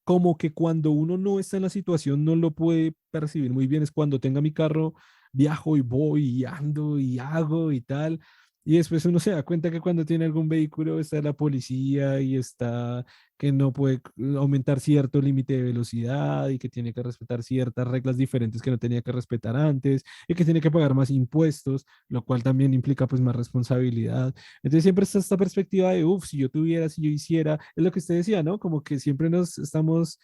como que cuando uno no está en la situación no lo puede percibir muy bien, es cuando tenga mi carro, viajo y voy y ando y hago y tal. Y después uno se da cuenta que cuando tiene algún vehículo está la policía y está que no puede aumentar cierto límite de velocidad y que tiene que respetar ciertas reglas diferentes que no tenía que respetar antes y que tiene que pagar más impuestos, lo cual también implica pues más responsabilidad. Entonces siempre está esta perspectiva de, uff, si yo tuviera, si yo hiciera, es lo que usted decía, ¿no? Como que siempre estamos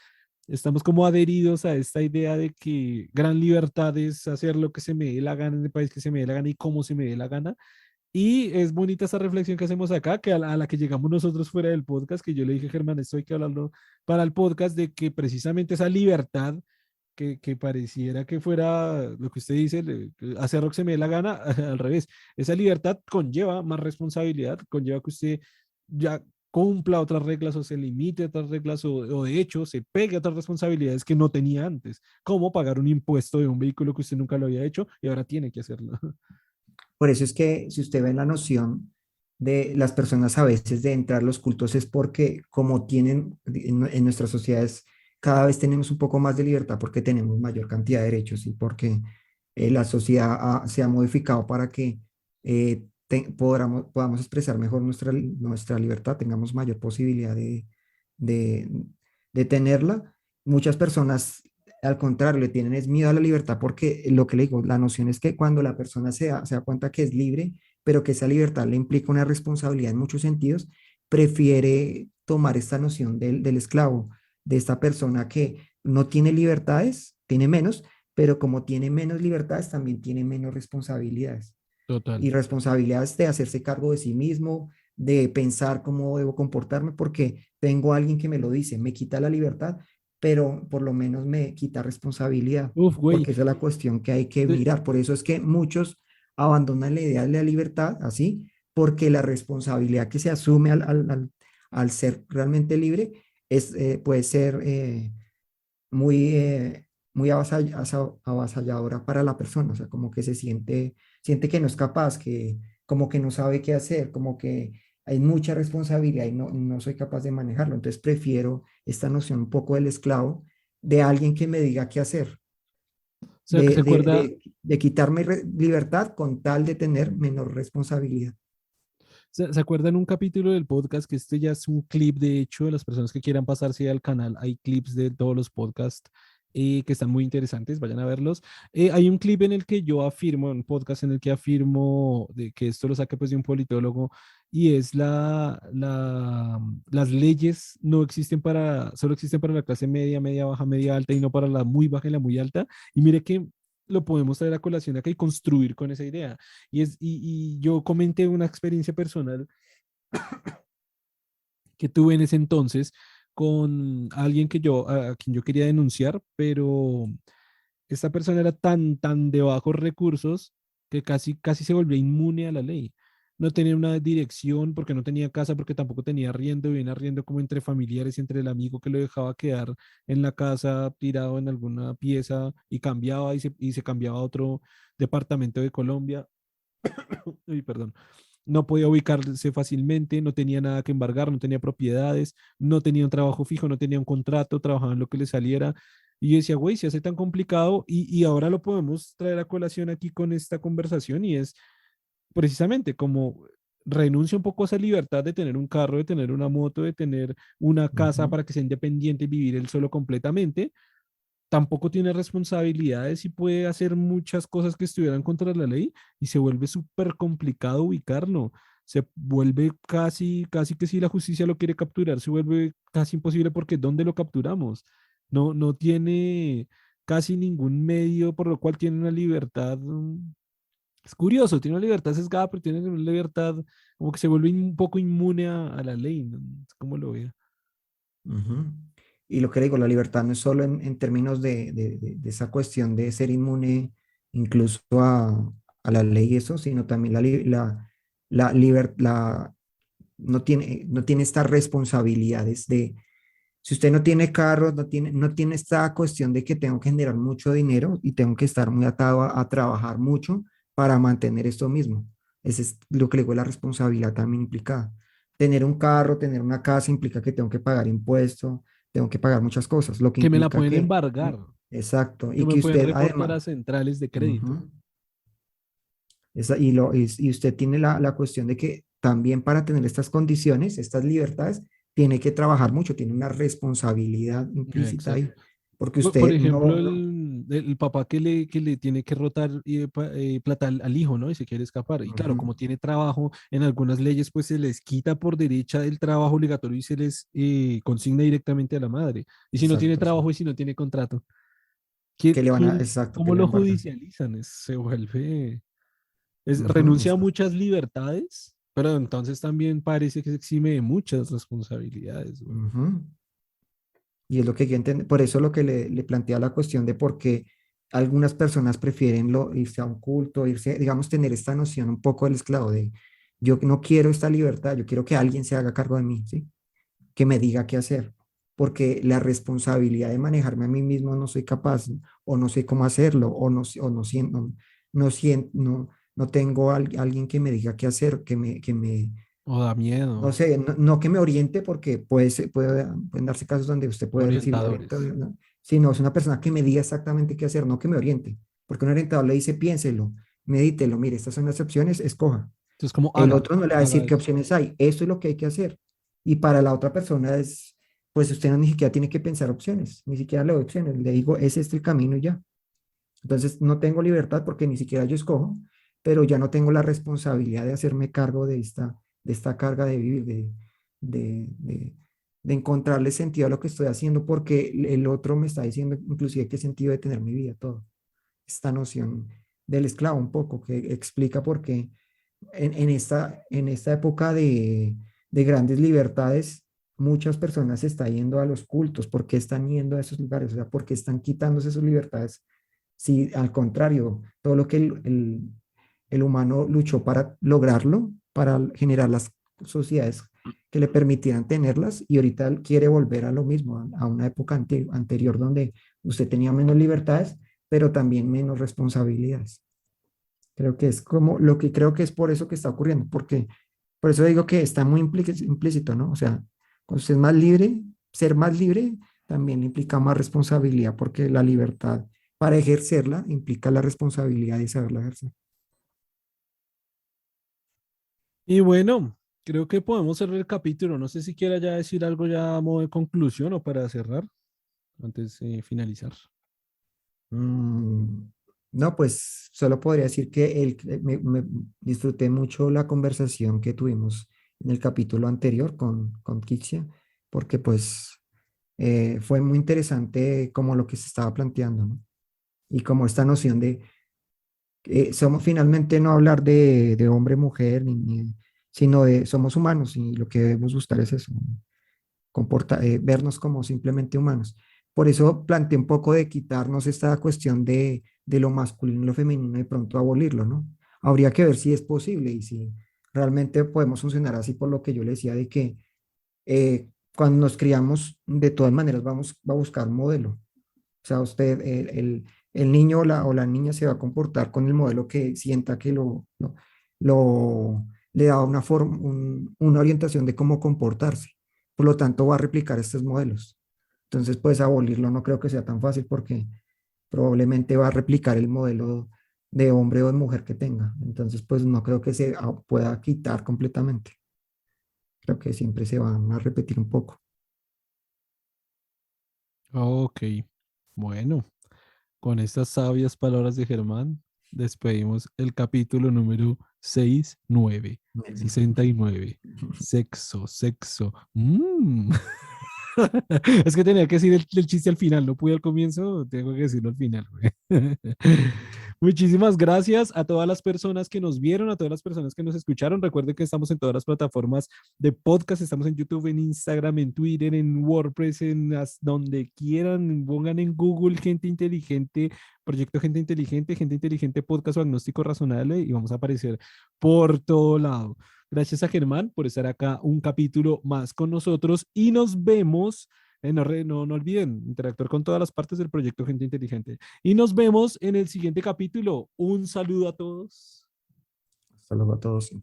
como adheridos a esta idea de que gran libertad es hacer lo que se me dé la gana en el país que se me dé la gana y cómo se me dé la gana. Y es bonita esa reflexión que hacemos acá, que a la que llegamos nosotros fuera del podcast, que yo le dije, Germán, esto hay que hablarlo para el podcast, de que precisamente esa libertad que pareciera que fuera lo que usted dice, hacer lo que se me dé la gana, al revés. Esa libertad conlleva más responsabilidad, conlleva que usted ya cumpla otras reglas o se limite a otras reglas o de hecho se pegue a otras responsabilidades que no tenía antes, como pagar un impuesto de un vehículo que usted nunca lo había hecho y ahora tiene que hacerlo. Por eso es que si usted ve la noción de las personas a veces de entrar a los cultos es porque como tienen en nuestras sociedades cada vez tenemos un poco más de libertad porque tenemos mayor cantidad de derechos y porque la sociedad se ha modificado para que podamos expresar mejor nuestra libertad, tengamos mayor posibilidad de, de tenerla. Muchas personas, al contrario, le tienen es miedo a la libertad porque lo que le digo, la noción es que cuando la persona se da cuenta que es libre, pero que esa libertad le implica una responsabilidad en muchos sentidos, prefiere tomar esta noción del esclavo, de esta persona que no tiene libertades, tiene menos, pero como tiene menos libertades, también tiene menos responsabilidades. Total. Y responsabilidades de hacerse cargo de sí mismo, de pensar cómo debo comportarme, porque tengo a alguien que me lo dice, me quita la libertad, pero por lo menos me quita responsabilidad, Uf, güey. porque esa es la cuestión que hay que mirar. Por eso es que muchos abandonan la idea de la libertad así, porque la responsabilidad que se asume al ser realmente libre puede ser muy, muy avasalladora para la persona, o sea, como que siente que no es capaz, que como que no sabe qué hacer, como que hay mucha responsabilidad y no soy capaz de manejarlo. Entonces prefiero esta noción un poco del esclavo, de alguien que me diga qué hacer, O sea, que se acuerda, de quitarme libertad con tal de tener menor responsabilidad. se acuerdan un capítulo del podcast que este ya es un clip, de hecho, de las personas que quieran pasarse al canal, hay clips de todos los podcasts que están muy interesantes, vayan a verlos. Hay un clip en el que yo afirmo, un podcast en el que afirmo de que esto lo saqué pues de un politólogo y es las leyes no existen para, solo existen para la clase media, media baja, media alta y no para la muy baja y la muy alta. Y mire que lo podemos traer a colación acá y construir con esa idea. Y yo comenté una experiencia personal que tuve en ese entonces con alguien a quien yo quería denunciar, pero esta persona era tan de bajos recursos que casi se volvió inmune a la ley. No tenía una dirección porque no tenía casa, porque tampoco tenía arriendo, bien arriendo como entre familiares y entre el amigo que lo dejaba quedar en la casa tirado en alguna pieza y cambiaba y se cambiaba a otro departamento de Colombia. Uy, perdón. No podía ubicarse fácilmente, no tenía nada que embargar, no tenía propiedades, no tenía un trabajo fijo, no tenía un contrato, trabajaba en lo que le saliera. Y yo decía, güey, se hace tan complicado y ahora lo podemos traer a colación aquí con esta conversación y es precisamente como renuncia un poco a esa libertad de tener un carro, de tener una moto, de tener una casa Ujú, para que sea independiente y vivir él solo completamente, tampoco tiene responsabilidades y puede hacer muchas cosas que estuvieran contra la ley y se vuelve súper complicado ubicarlo. Se vuelve casi que si la justicia lo quiere capturar, se vuelve casi imposible porque ¿dónde lo capturamos? No tiene casi ningún medio por lo cual tiene una libertad. Es curioso, tiene una libertad sesgada, pero tiene una libertad como que se vuelve un poco inmune a la ley, ¿no? ¿Cómo lo vea? ujú. Y lo que digo, la libertad no es solo en términos de esa cuestión de ser inmune incluso a la ley y eso, sino también no tiene estas responsabilidades si usted no tiene carro, no tiene esta cuestión de que tengo que generar mucho dinero y tengo que estar muy atado a trabajar mucho para mantener esto mismo. Ese es lo que le digo, la responsabilidad también implicada. Tener un carro, tener una casa implica que tengo que pagar impuestos, tengo que pagar muchas cosas, lo que Que me la implica pueden que, embargar, exacto, que y me que pueden usted reportar además, a centrales de crédito. ujú, y usted tiene la cuestión de que también para tener estas condiciones, estas libertades, tiene que trabajar mucho, tiene una responsabilidad implícita Exacto. ahí, porque Por usted ejemplo, no. el papá que le tiene que rotar plata al hijo, ¿no? Y se quiere escapar. Y claro, Ujú, como tiene trabajo, en algunas leyes, pues se les quita por derecha el trabajo obligatorio y se les consigna directamente a la madre. Y si no tiene exacto, sí. trabajo y si no tiene contrato, Que le van a, exacto, que cómo le lo embargan. judicializan? Se vuelve, Ujú, renuncia a muchas libertades, pero entonces también parece que se exime de muchas responsabilidades, güey. ujú. Y es lo que hay que entender. Por eso lo que le plantea la cuestión de por qué algunas personas prefieren irse a un culto, irse, digamos, tener esta noción un poco del esclavo de yo no quiero esta libertad, yo quiero que alguien se haga cargo de mí, ¿sí? Que me diga qué hacer, porque la responsabilidad de manejarme a mí mismo no soy capaz, o no sé cómo hacerlo, o no siento, no tengo alguien que me diga qué hacer, O da No miedo. sé, no que me oriente porque pueden darse casos donde usted puede recibir Orientadores. orientación, ¿no? Sino es una persona que me diga exactamente qué hacer, no que me oriente. Porque un orientador le dice, piénselo, medítelo, mire, estas son las opciones, escoja. Entonces, como El otro no le va a haga decir qué eso. opciones hay, esto es lo que hay que hacer. Y para la otra persona es, pues usted no ni siquiera tiene que pensar opciones, ni siquiera le doy opciones, le digo, es este el camino y ya. Entonces no tengo libertad porque ni siquiera yo escojo, pero ya no tengo la responsabilidad de hacerme cargo de esta carga de vivir, de, de, de encontrarle sentido a lo que estoy haciendo porque el otro me está diciendo inclusive qué sentido de tener mi vida, todo. Esta noción del esclavo un poco, que explica por qué en esta época de grandes libertades, muchas personas se están yendo a los cultos. ¿Por qué están yendo a esos lugares? O sea, ¿por qué están quitándose sus libertades? Si al contrario, todo lo que el humano luchó para lograrlo, para generar las sociedades que le permitieran tenerlas, y ahorita él quiere volver a lo mismo, a una época anterior donde usted tenía menos libertades, pero también menos responsabilidades. Creo que es como lo que creo que es por eso que está ocurriendo, porque por eso digo que está muy implícito, ¿no? O sea, cuando usted es más libre, ser más libre también implica más responsabilidad, porque la libertad para ejercerla implica la responsabilidad de saberla ejercer. Y bueno, creo que podemos cerrar el capítulo. No sé si quiera ya decir algo ya a modo de conclusión o para cerrar, antes de finalizar. Mm, no, pues solo podría decir que disfruté mucho la conversación que tuvimos en el capítulo anterior con Kixia, porque pues fue muy interesante como lo que se estaba planteando, ¿no? Y como esta noción de, somos finalmente no hablar de hombre, mujer, sino de somos humanos y lo que debemos buscar es eso, vernos como simplemente humanos. Por eso planteé un poco de quitarnos esta cuestión de lo masculino y lo femenino y de pronto abolirlo, ¿no? Habría que ver si es posible y si realmente podemos funcionar así por lo que yo le decía de que cuando nos criamos, de todas maneras va a buscar un modelo. O sea, usted, el niño o la niña se va a comportar con el modelo que sienta que le da una forma, una orientación de cómo comportarse. Por lo tanto, va a replicar estos modelos. Entonces, pues abolirlo no creo que sea tan fácil porque probablemente va a replicar el modelo de hombre o de mujer que tenga. Entonces, pues no creo que se pueda quitar completamente. Creo que siempre se van a repetir un poco. Ok, bueno, con estas sabias palabras de Germán, despedimos el capítulo número 69, 69. Sexo, sexo. Es que tenía que decir el chiste al final, no pude al comienzo, tengo que decirlo al final, güey. Muchísimas gracias a todas las personas que nos vieron, a todas las personas que nos escucharon. Recuerden que estamos en todas las plataformas de podcast, estamos en YouTube, en Instagram, en Twitter, en WordPress, donde quieran, pongan en Google Gente Inteligente, Proyecto Gente Inteligente Podcast o Agnóstico Razonable y vamos a aparecer por todo lado. Gracias a Germán por estar acá un capítulo más con nosotros y nos vemos. No olviden interactuar con todas las partes del proyecto Gente Inteligente. Y nos vemos en el siguiente capítulo. Un saludo a todos. Hasta luego a todos.